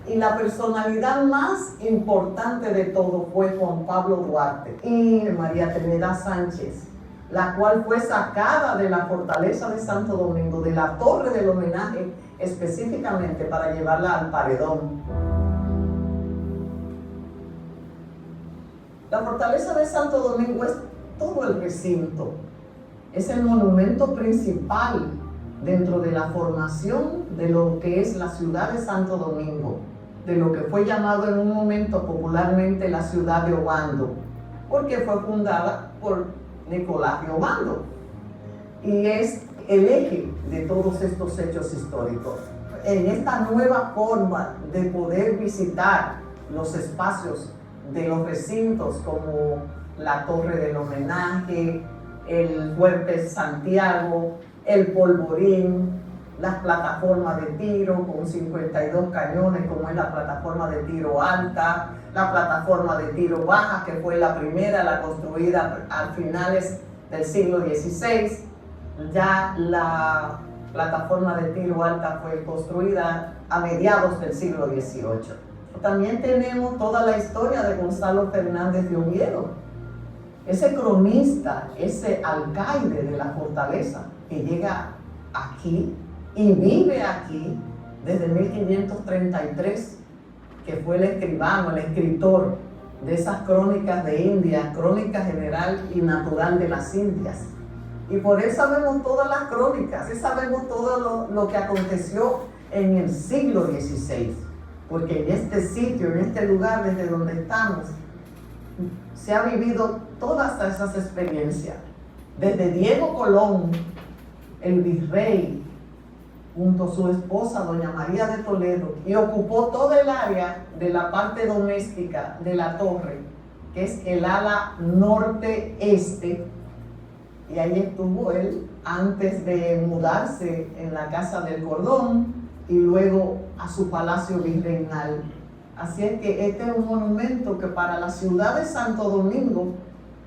y la personalidad más importante de todo fue Juan Pablo Duarte y María Trinidad Sánchez, la cual fue sacada de la fortaleza de Santo Domingo, de la Torre del Homenaje, específicamente para llevarla al paredón. La fortaleza de Santo Domingo es todo el recinto, es el monumento principal dentro de la formación de lo que es la ciudad de Santo Domingo. de lo que fue llamado en un momento popularmente la ciudad de Obando, porque fue fundada por Nicolás de Obando y es el eje de todos estos hechos históricos. En esta nueva forma de poder visitar los espacios de los recintos como la Torre del Homenaje, el Fuerte Santiago, el Polvorín, las plataformas de tiro con 52 cañones, como es la plataforma de tiro alta, la plataforma de tiro baja, que fue la primera, la construida a finales del siglo XVI. Ya la plataforma de tiro alta fue construida a mediados del siglo XVIII. También tenemos toda la historia de Gonzalo Fernández de Oviedo, ese cronista, ese alcaide de la fortaleza que llega aquí y vive aquí desde 1533, que fue el escribano, el escritor de esas crónicas de India, crónica general y natural de las Indias. Y por él sabemos todas las crónicas, y sabemos todo lo que aconteció en el siglo XVI, porque en este sitio, en este lugar desde donde estamos, se ha vivido todas esas experiencias. Desde Diego Colón, el virrey, junto a su esposa, doña María de Toledo, y ocupó toda el área de la parte doméstica de la torre, que es el ala norte-este, y ahí estuvo él antes de mudarse en la Casa del Cordón y luego a su palacio virreinal. Así es que este es un monumento que para la ciudad de Santo Domingo,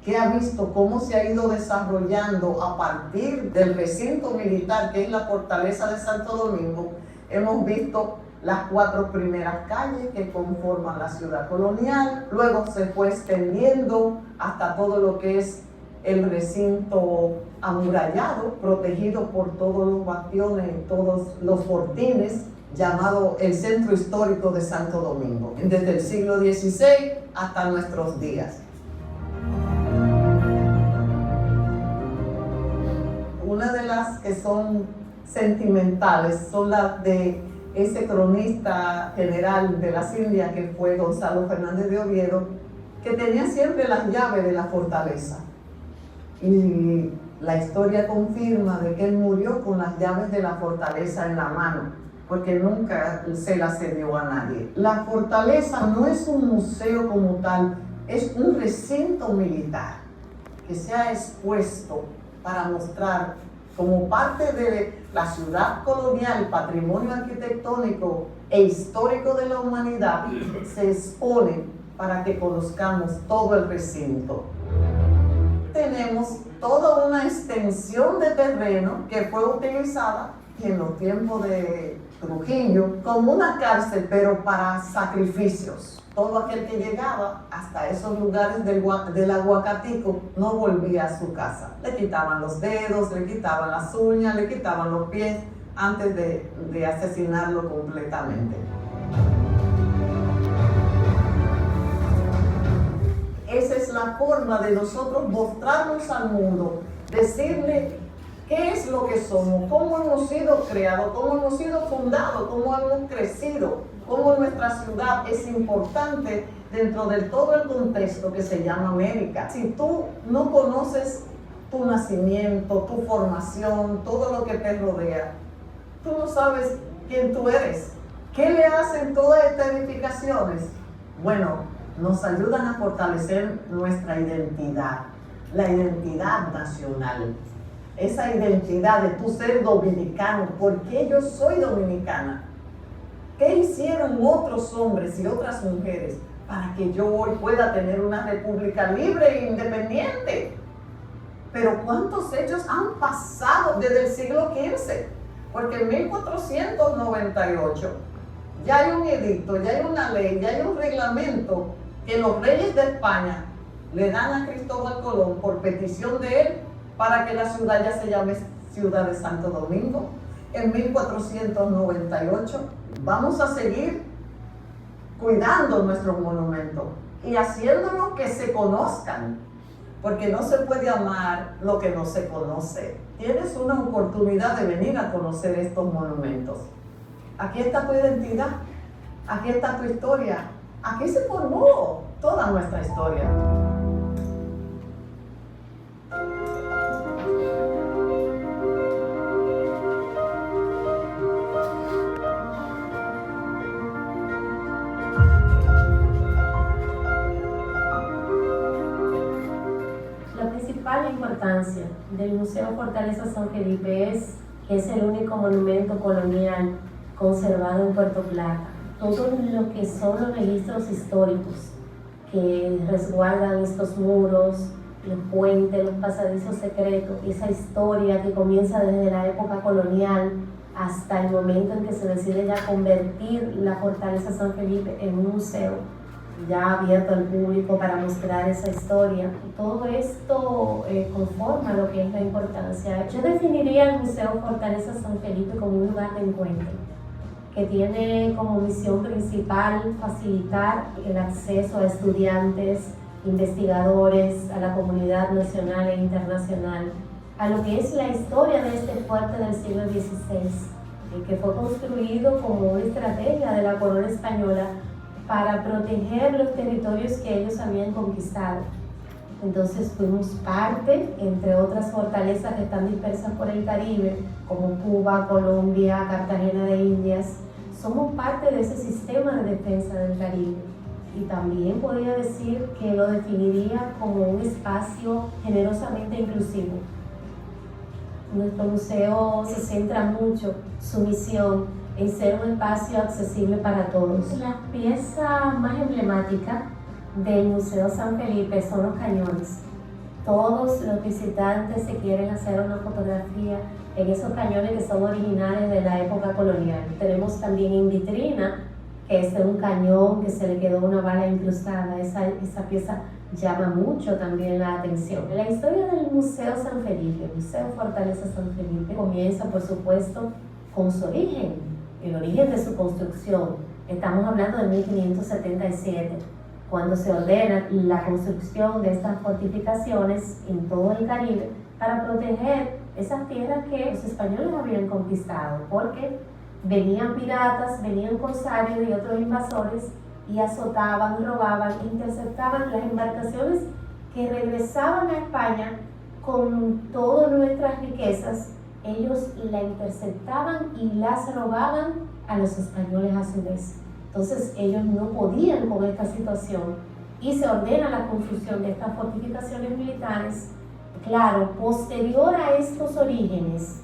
que ha visto cómo se ha ido desarrollando a partir del recinto militar que es la fortaleza de Santo Domingo, hemos visto las 4 primeras calles que conforman la ciudad colonial, luego se fue extendiendo hasta todo lo que es el recinto amurallado, protegido por todos los bastiones, todos los fortines, llamado el Centro Histórico de Santo Domingo, desde el siglo XVI hasta nuestros días. Una de las que son sentimentales son las de ese cronista general de las Indias que fue Gonzalo Fernández de Oviedo, que tenía siempre las llaves de la fortaleza. Y la historia confirma de que él murió con las llaves de la fortaleza en la mano, porque nunca se las cedió a nadie. La fortaleza no es un museo como tal, es un recinto militar que se ha expuesto para mostrar como parte de la ciudad colonial, patrimonio arquitectónico e histórico de la humanidad, se expone para que conozcamos todo el recinto. Tenemos toda una extensión de terreno que fue utilizada en los tiempos de Trujillo como una cárcel, pero para sacrificios. Todo aquel que llegaba hasta esos lugares del Aguacatico no volvía a su casa. Le quitaban los dedos, le quitaban las uñas, le quitaban los pies antes de asesinarlo completamente. Esa es la forma de nosotros mostrarnos al mundo, decirle qué es lo que somos, cómo hemos sido creados, cómo hemos sido fundados, cómo hemos crecido, cómo nuestra ciudad es importante dentro de todo el contexto que se llama América. Si tú no conoces tu nacimiento, tu formación, todo lo que te rodea, tú no sabes quién tú eres. ¿Qué le hacen todas estas edificaciones? Bueno, nos ayudan a fortalecer nuestra identidad, la identidad nacional. Esa identidad de tu ser dominicano. ¿Por qué yo soy dominicana? ¿Qué hicieron otros hombres y otras mujeres para que yo hoy pueda tener una república libre e independiente? Pero ¿cuántos hechos han pasado desde el siglo XV? Porque en 1498 ya hay un edicto, ya hay una ley, ya hay un reglamento que los reyes de España le dan a Cristóbal Colón por petición de él para que la ciudad ya se llame Ciudad de Santo Domingo. En 1498 vamos a seguir cuidando nuestros monumentos y haciéndolos que se conozcan, porque no se puede amar lo que no se conoce. Tienes una oportunidad de venir a conocer estos monumentos. Aquí está tu identidad. aquí está tu historia. Aquí se formó toda nuestra historia. La principal importancia del Museo Fortaleza San Felipe es que es el único monumento colonial conservado en Puerto Plata. Todo lo que son los registros históricos que resguardan estos muros, los puentes, los pasadizos secretos, esa historia que comienza desde la época colonial hasta el momento en que se decide ya convertir la Fortaleza San Felipe en un museo ya abierto al público para mostrar esa historia. Todo esto conforma lo que es la importancia. Yo definiría el Museo Fortaleza San Felipe como un lugar de encuentro que tiene como misión principal facilitar el acceso a estudiantes, investigadores, a la comunidad nacional e internacional, a lo que es la historia de este fuerte del siglo XVI, que fue construido como una estrategia de la corona española para proteger los territorios que ellos habían conquistado. Entonces fuimos parte, entre otras fortalezas que están dispersas por el Caribe, como Cuba, Colombia, Cartagena de Indias. Somos parte de ese sistema de defensa del Caribe. Y también podría decir que lo definiría como un espacio generosamente inclusivo. Nuestro museo se centra mucho, su misión, en ser un espacio accesible para todos. La pieza más emblemática del Museo San Felipe son los cañones. Todos los visitantes se quieren hacer una fotografía en esos cañones que son originales de la época colonial. Tenemos también en vitrina, que es un cañón que se le quedó una bala incrustada. Esa pieza llama mucho también la atención. La historia del Museo San Felipe, el Museo Fortaleza San Felipe, comienza por supuesto con su origen, el origen de su construcción. Estamos hablando de 1577, cuando se ordena la construcción de estas fortificaciones en todo el Caribe para proteger esas tierras que los españoles habían conquistado, porque venían piratas, venían corsarios y otros invasores y azotaban, robaban, interceptaban las embarcaciones que regresaban a España con todas nuestras riquezas. Ellos la interceptaban y las robaban a los españoles a su vez. Entonces ellos no podían con esta situación y se ordena la construcción de estas fortificaciones militares. Claro, posterior a estos orígenes,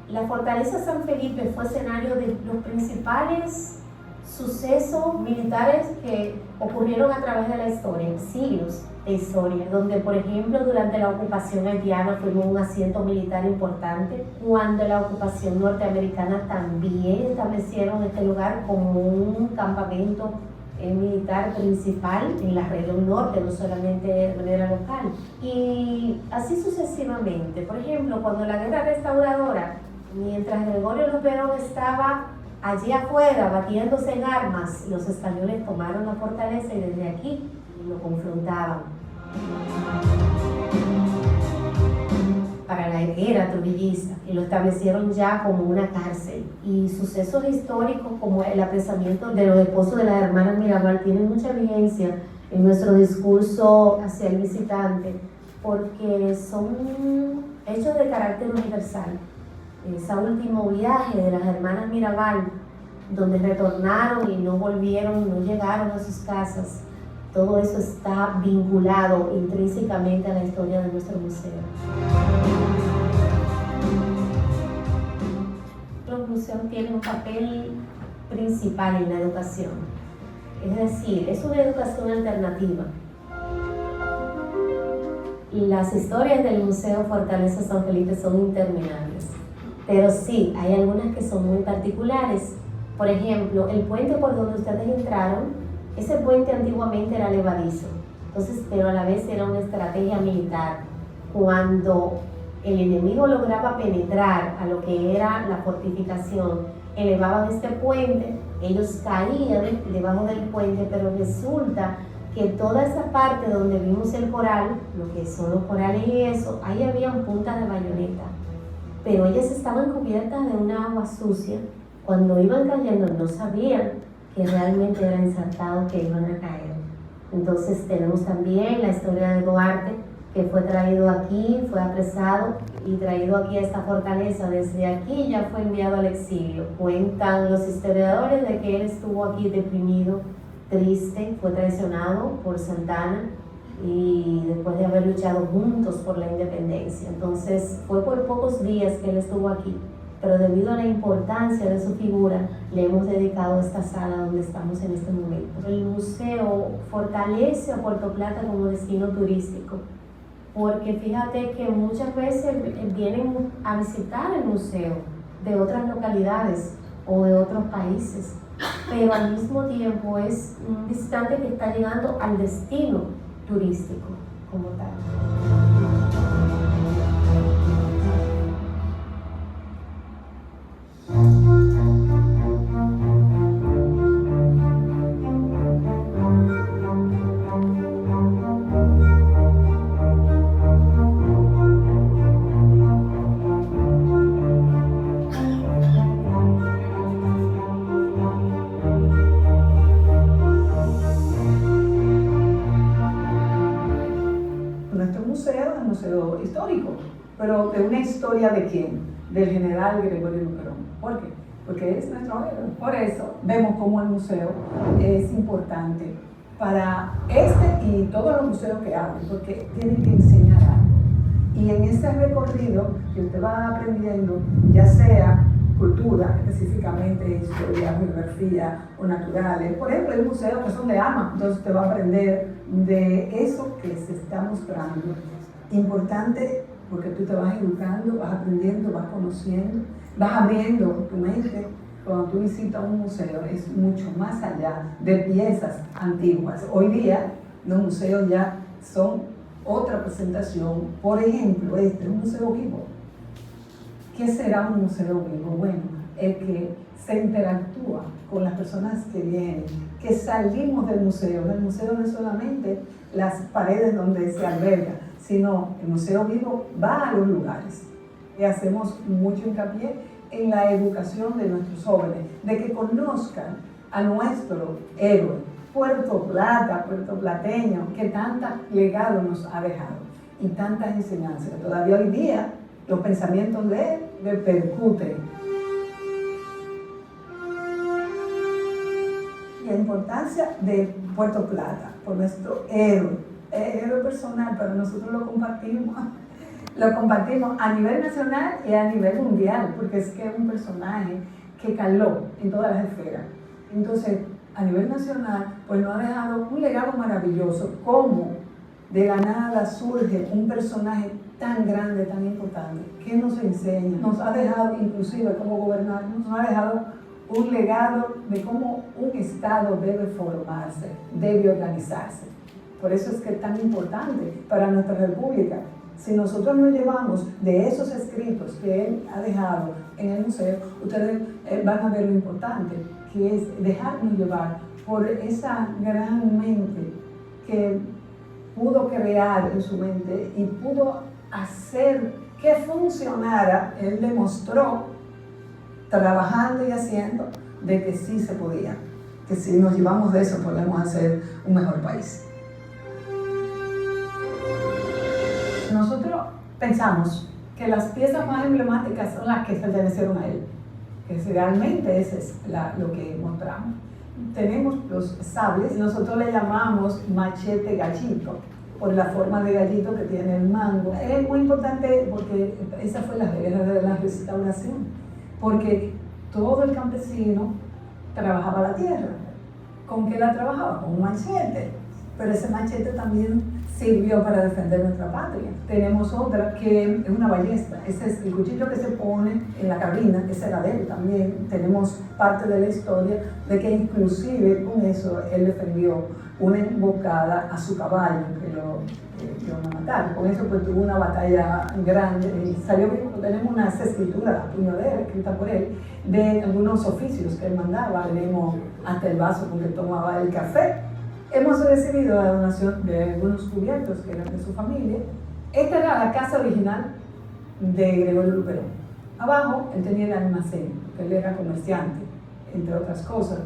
la Fortaleza San Felipe fue escenario de los principales sucesos militares que ocurrieron a través de la historia, siglos de historia, donde por ejemplo durante la ocupación haitiana fuimos un asiento militar importante, cuando la ocupación norteamericana también establecieron este lugar como un campamento militar principal en la región norte, no solamente de manera local. Y así sucesivamente. Por ejemplo, cuando la guerra restauradora, mientras Gregorio Luperón estaba allí afuera batiéndose en armas, los españoles tomaron la fortaleza y desde aquí lo confrontaban. Para la era trujillista, y lo establecieron ya como una cárcel. Y sucesos históricos como el apresamiento de los esposos de las hermanas Mirabal tienen mucha vigencia en nuestro discurso hacia el visitante, porque son hechos de carácter universal. Ese último viaje de las hermanas Mirabal, donde retornaron y no volvieron, no llegaron a sus casas, todo eso está vinculado intrínsecamente a la historia de nuestro museo. Los museos tienen un papel principal en la educación, es decir, es una educación alternativa. Las historias del Museo Fortaleza San Felipe son interminables, pero sí, hay algunas que son muy particulares. Por ejemplo, el puente por donde ustedes entraron, ese puente antiguamente era levadizo, entonces, pero a la vez era una estrategia militar. Cuando el enemigo lograba penetrar a lo que era la fortificación, elevaban este puente, ellos caían debajo del puente, pero resulta que toda esa parte donde vimos el coral, lo que son los corales y eso, ahí habían puntas de bayoneta, pero ellas estaban cubiertas de una agua sucia. Cuando iban cayendo no sabían que realmente era insertado que iban a caer. Entonces tenemos también la historia de Duarte, que fue traído aquí, fue apresado y traído aquí a esta fortaleza. Desde aquí ya fue enviado al exilio. Cuentan los historiadores de que él estuvo aquí deprimido, triste, fue traicionado por Santana y después de haber luchado juntos por la independencia. Entonces fue por pocos días que él estuvo aquí, pero debido a la importancia de su figura le hemos dedicado esta sala donde estamos en este momento. El museo fortalece a Puerto Plata como destino turístico, porque fíjate que muchas veces vienen a visitar el museo de otras localidades o de otros países, pero al mismo tiempo es un visitante que está llegando al destino turístico como tal. Museo histórico, pero de una historia ¿de quién? Del general Gregorio Luperón. ¿Por qué? Porque es nuestro héroe. Por eso vemos cómo el museo es importante para este y todos los museos que abren, porque tienen que enseñar algo. Y en este recorrido que usted va aprendiendo, ya sea cultura, específicamente historia, geografía o naturales. Por ejemplo, hay museos que son de AMA, entonces usted va a aprender de eso que se está mostrando. Importante porque tú te vas educando, vas aprendiendo, vas conociendo, vas abriendo tu mente. Cuando tú visitas un museo es mucho más allá de piezas antiguas. Hoy día los museos ya son otra presentación. Por ejemplo, este es un museo vivo. ¿Qué será un museo vivo? Bueno, el que se interactúa con las personas que vienen, que salimos del museo. El museo no es solamente las paredes donde se alberga, sino el museo vivo va a los lugares. Y hacemos mucho hincapié en la educación de nuestros jóvenes, de que conozcan a nuestro héroe, Puerto Plata, puertoplateño, que tanto legado nos ha dejado y tantas enseñanzas. Todavía hoy día los pensamientos de él repercuten. La importancia de Puerto Plata por nuestro héroe personal, pero nosotros lo compartimos a nivel nacional y a nivel mundial, porque es que es un personaje que caló en todas las esferas. Entonces, a nivel nacional, pues nos ha dejado un legado maravilloso, como de la nada surge un personaje tan grande, tan importante, que nos enseña, nos ha dejado inclusive cómo gobernarnos, nos ha dejado un legado de cómo un Estado debe formarse, debe organizarse. Por eso es que es tan importante para nuestra república. Si nosotros nos llevamos de esos escritos que él ha dejado en el museo, ustedes van a ver lo importante, que es dejarnos llevar por esa gran mente que pudo crear en su mente y pudo hacer que funcionara. Él demostró, trabajando y haciendo, de que sí se podía, que si nos llevamos de eso podemos hacer un mejor país. Nosotros pensamos que las piezas más emblemáticas son las que pertenecieron a él, que realmente eso es lo que mostramos. Tenemos los sables, nosotros le llamamos machete gallito, por la forma de gallito que tiene el mango. Es muy importante porque esa fue la guerra de la restauración, porque todo el campesino trabajaba la tierra. ¿Con qué la trabajaba? Con un machete, pero ese machete también sirvió para defender nuestra patria. Tenemos otra que es una ballesta, ese es el cuchillo que se pone en la carabina, ese era de él también. Tenemos parte de la historia de que inclusive con eso él defendió una emboscada a su caballo, que lo iban a matar. Con eso pues tuvo una batalla grande y salió bien. Tenemos unas escrituras, puño de él, escrita por él, de algunos oficios que él mandaba. Tenemos hasta el vaso con que tomaba el café. Hemos recibido la donación de algunos cubiertos que eran de su familia. Esta era la casa original de Gregorio Luperón. Abajo él tenía el almacén, porque él era comerciante, entre otras cosas.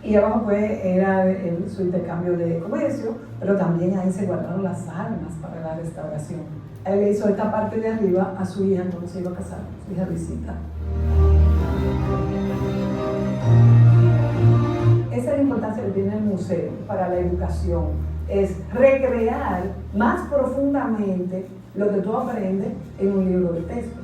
Y abajo pues era su intercambio de comercio, pero también ahí se guardaron las armas para la restauración. Él le hizo esta parte de arriba a su hija cuando se iba a casar, su hija Luisita. Esa es la importancia que tiene el museo para la educación, es recrear más profundamente lo que tú aprendes en un libro de texto.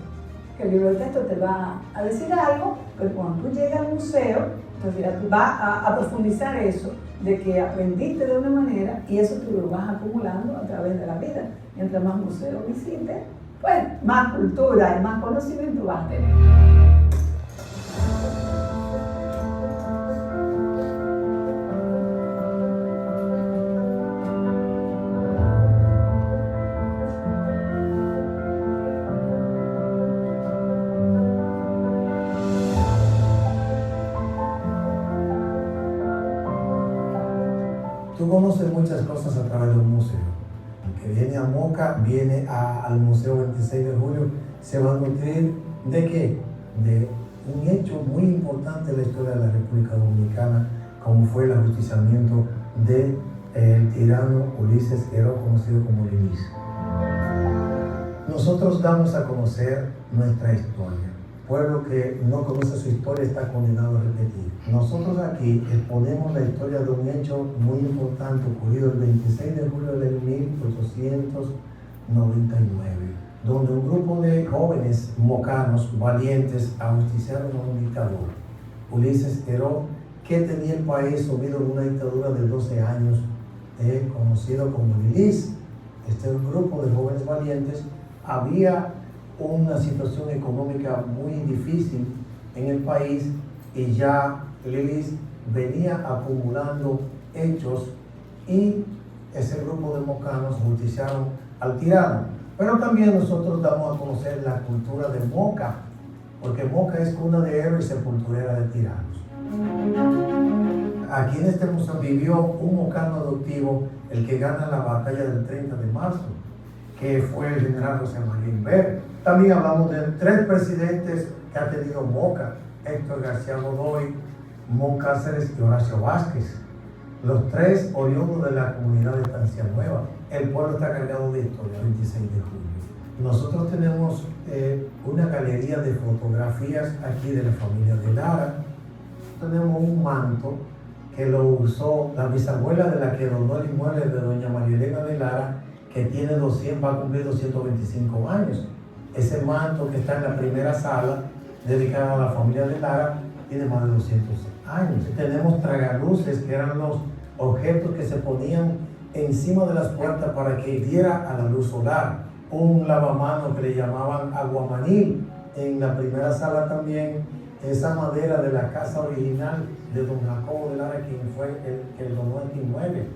Que el libro de texto te va a decir algo, pero cuando tú llegas al museo, entonces ya tú vas a profundizar eso, de que aprendiste de una manera y eso tú lo vas acumulando a través de la vida. Mientras más museos visites, pues más cultura y más conocimiento vas a tener. Tú conoces muchas cosas a través de un museo. El que viene a Moca, viene al Museo 26 de Julio, se va a nutrir ¿de qué? De un hecho muy importante en la historia de la República Dominicana, como fue el ajusticiamiento del tirano Ulises Heró, conocido como Lilis. Nosotros damos a conocer nuestra historia. Pueblo que no conoce su historia está condenado a repetir. Nosotros aquí exponemos la historia de un hecho muy importante ocurrido el 26 de julio del 1899, donde un grupo de jóvenes mocanos valientes ajusticiaron a un dictador, Ulises Heró, que tenía el país sumido en una dictadura de 12 años, conocido como Lilis. Este grupo de jóvenes valientes había una situación económica muy difícil en el país y ya Lilis venía acumulando hechos y ese grupo de mocanos justiciaron al tirano. Pero también nosotros damos a conocer la cultura de Moca, porque Moca es cuna de héroes y sepulturera de tiranos. Aquí en este museo vivió un mocano adoptivo, el que gana la batalla del 30 de marzo, que fue el general José María Inver. También hablamos de 3 presidentes que ha tenido Moca: Héctor García Godoy, Mon Cáceres y Horacio Vázquez. Los 3 oriundos de la comunidad de Estancia Nueva. El pueblo está cargado de historia, 26 de julio. Nosotros tenemos una galería de fotografías aquí de la familia de Lara. Tenemos un manto que lo usó la bisabuela de la que donó el inmueble de doña María Elena de Lara, que tiene va a cumplir 225 años. Ese manto que está en la primera sala, dedicada a la familia de Lara, tiene más de 200 años. Tenemos tragaluces, que eran los objetos que se ponían encima de las puertas para que diera a la luz solar. Un lavamanos que le llamaban aguamanil. En la primera sala también, esa madera de la casa original de don Jacobo de Lara, quien fue el que donó este inmueble.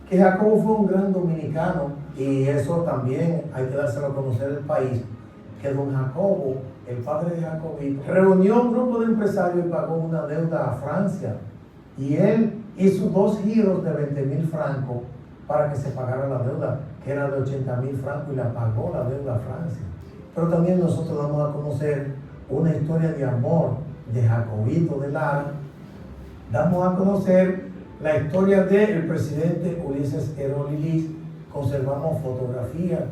Que Jacobo fue un gran dominicano, y eso también hay que dárselo a conocer al país, que don Jacobo, el padre de Jacobito, reunió un grupo de empresarios y pagó una deuda a Francia, y él hizo 2 giros de 20.000 francos para que se pagara la deuda, que era de 80.000 francos, y la pagó la deuda a Francia. Pero también nosotros damos a conocer una historia de amor de Jacobito de Lara. Damos a conocer la historia del presidente Ulises Heró Lilis. Conservamos fotografías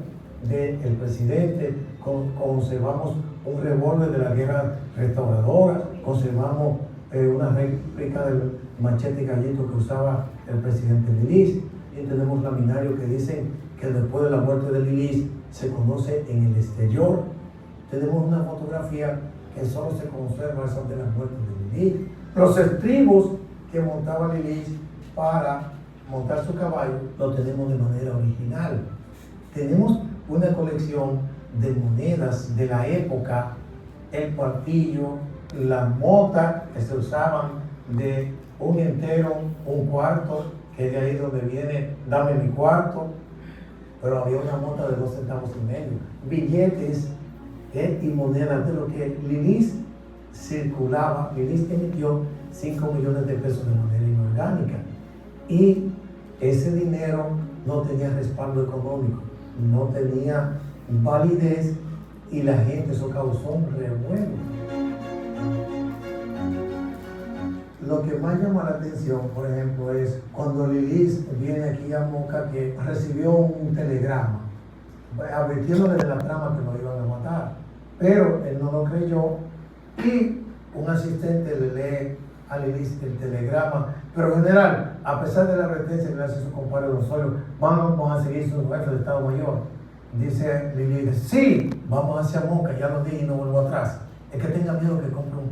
del presidente, conservamos un revólver de la guerra restauradora, conservamos una réplica del machete gallito que usaba el presidente Lilis, y tenemos laminarios que dicen que después de la muerte de Lilis se conoce en el exterior. Tenemos una fotografía que solo se conserva esa de la muerte de Lilis. Los estribos que montaba Lilis para montar su caballo lo tenemos de manera original. Tenemos una colección de monedas de la época, el cuartillo, las motas que se usaban de un entero, un cuarto, que de ahí donde viene dame mi cuarto, pero había una mota de 2 centavos y medio, billetes y monedas de lo que Lilis circulaba. Lilis emitió 5 millones de pesos de manera inorgánica, y ese dinero no tenía respaldo económico, no tenía validez, y la gente, eso causó un revuelo. lo que más llama la atención, por ejemplo, es cuando Lilis viene aquí a Moca, que recibió un telegrama advirtiéndole de la trama que lo iban a matar, pero él no lo creyó y un asistente le lee a Lilis el telegrama. Pero general, a pesar de la advertencia que le hace su compadre Don Osorio, vamos a seguir su jefe de Estado Mayor. Dice Lilis, sí, vamos hacia Moca, ya lo dije y no vuelvo atrás. Es que tenga miedo que compre un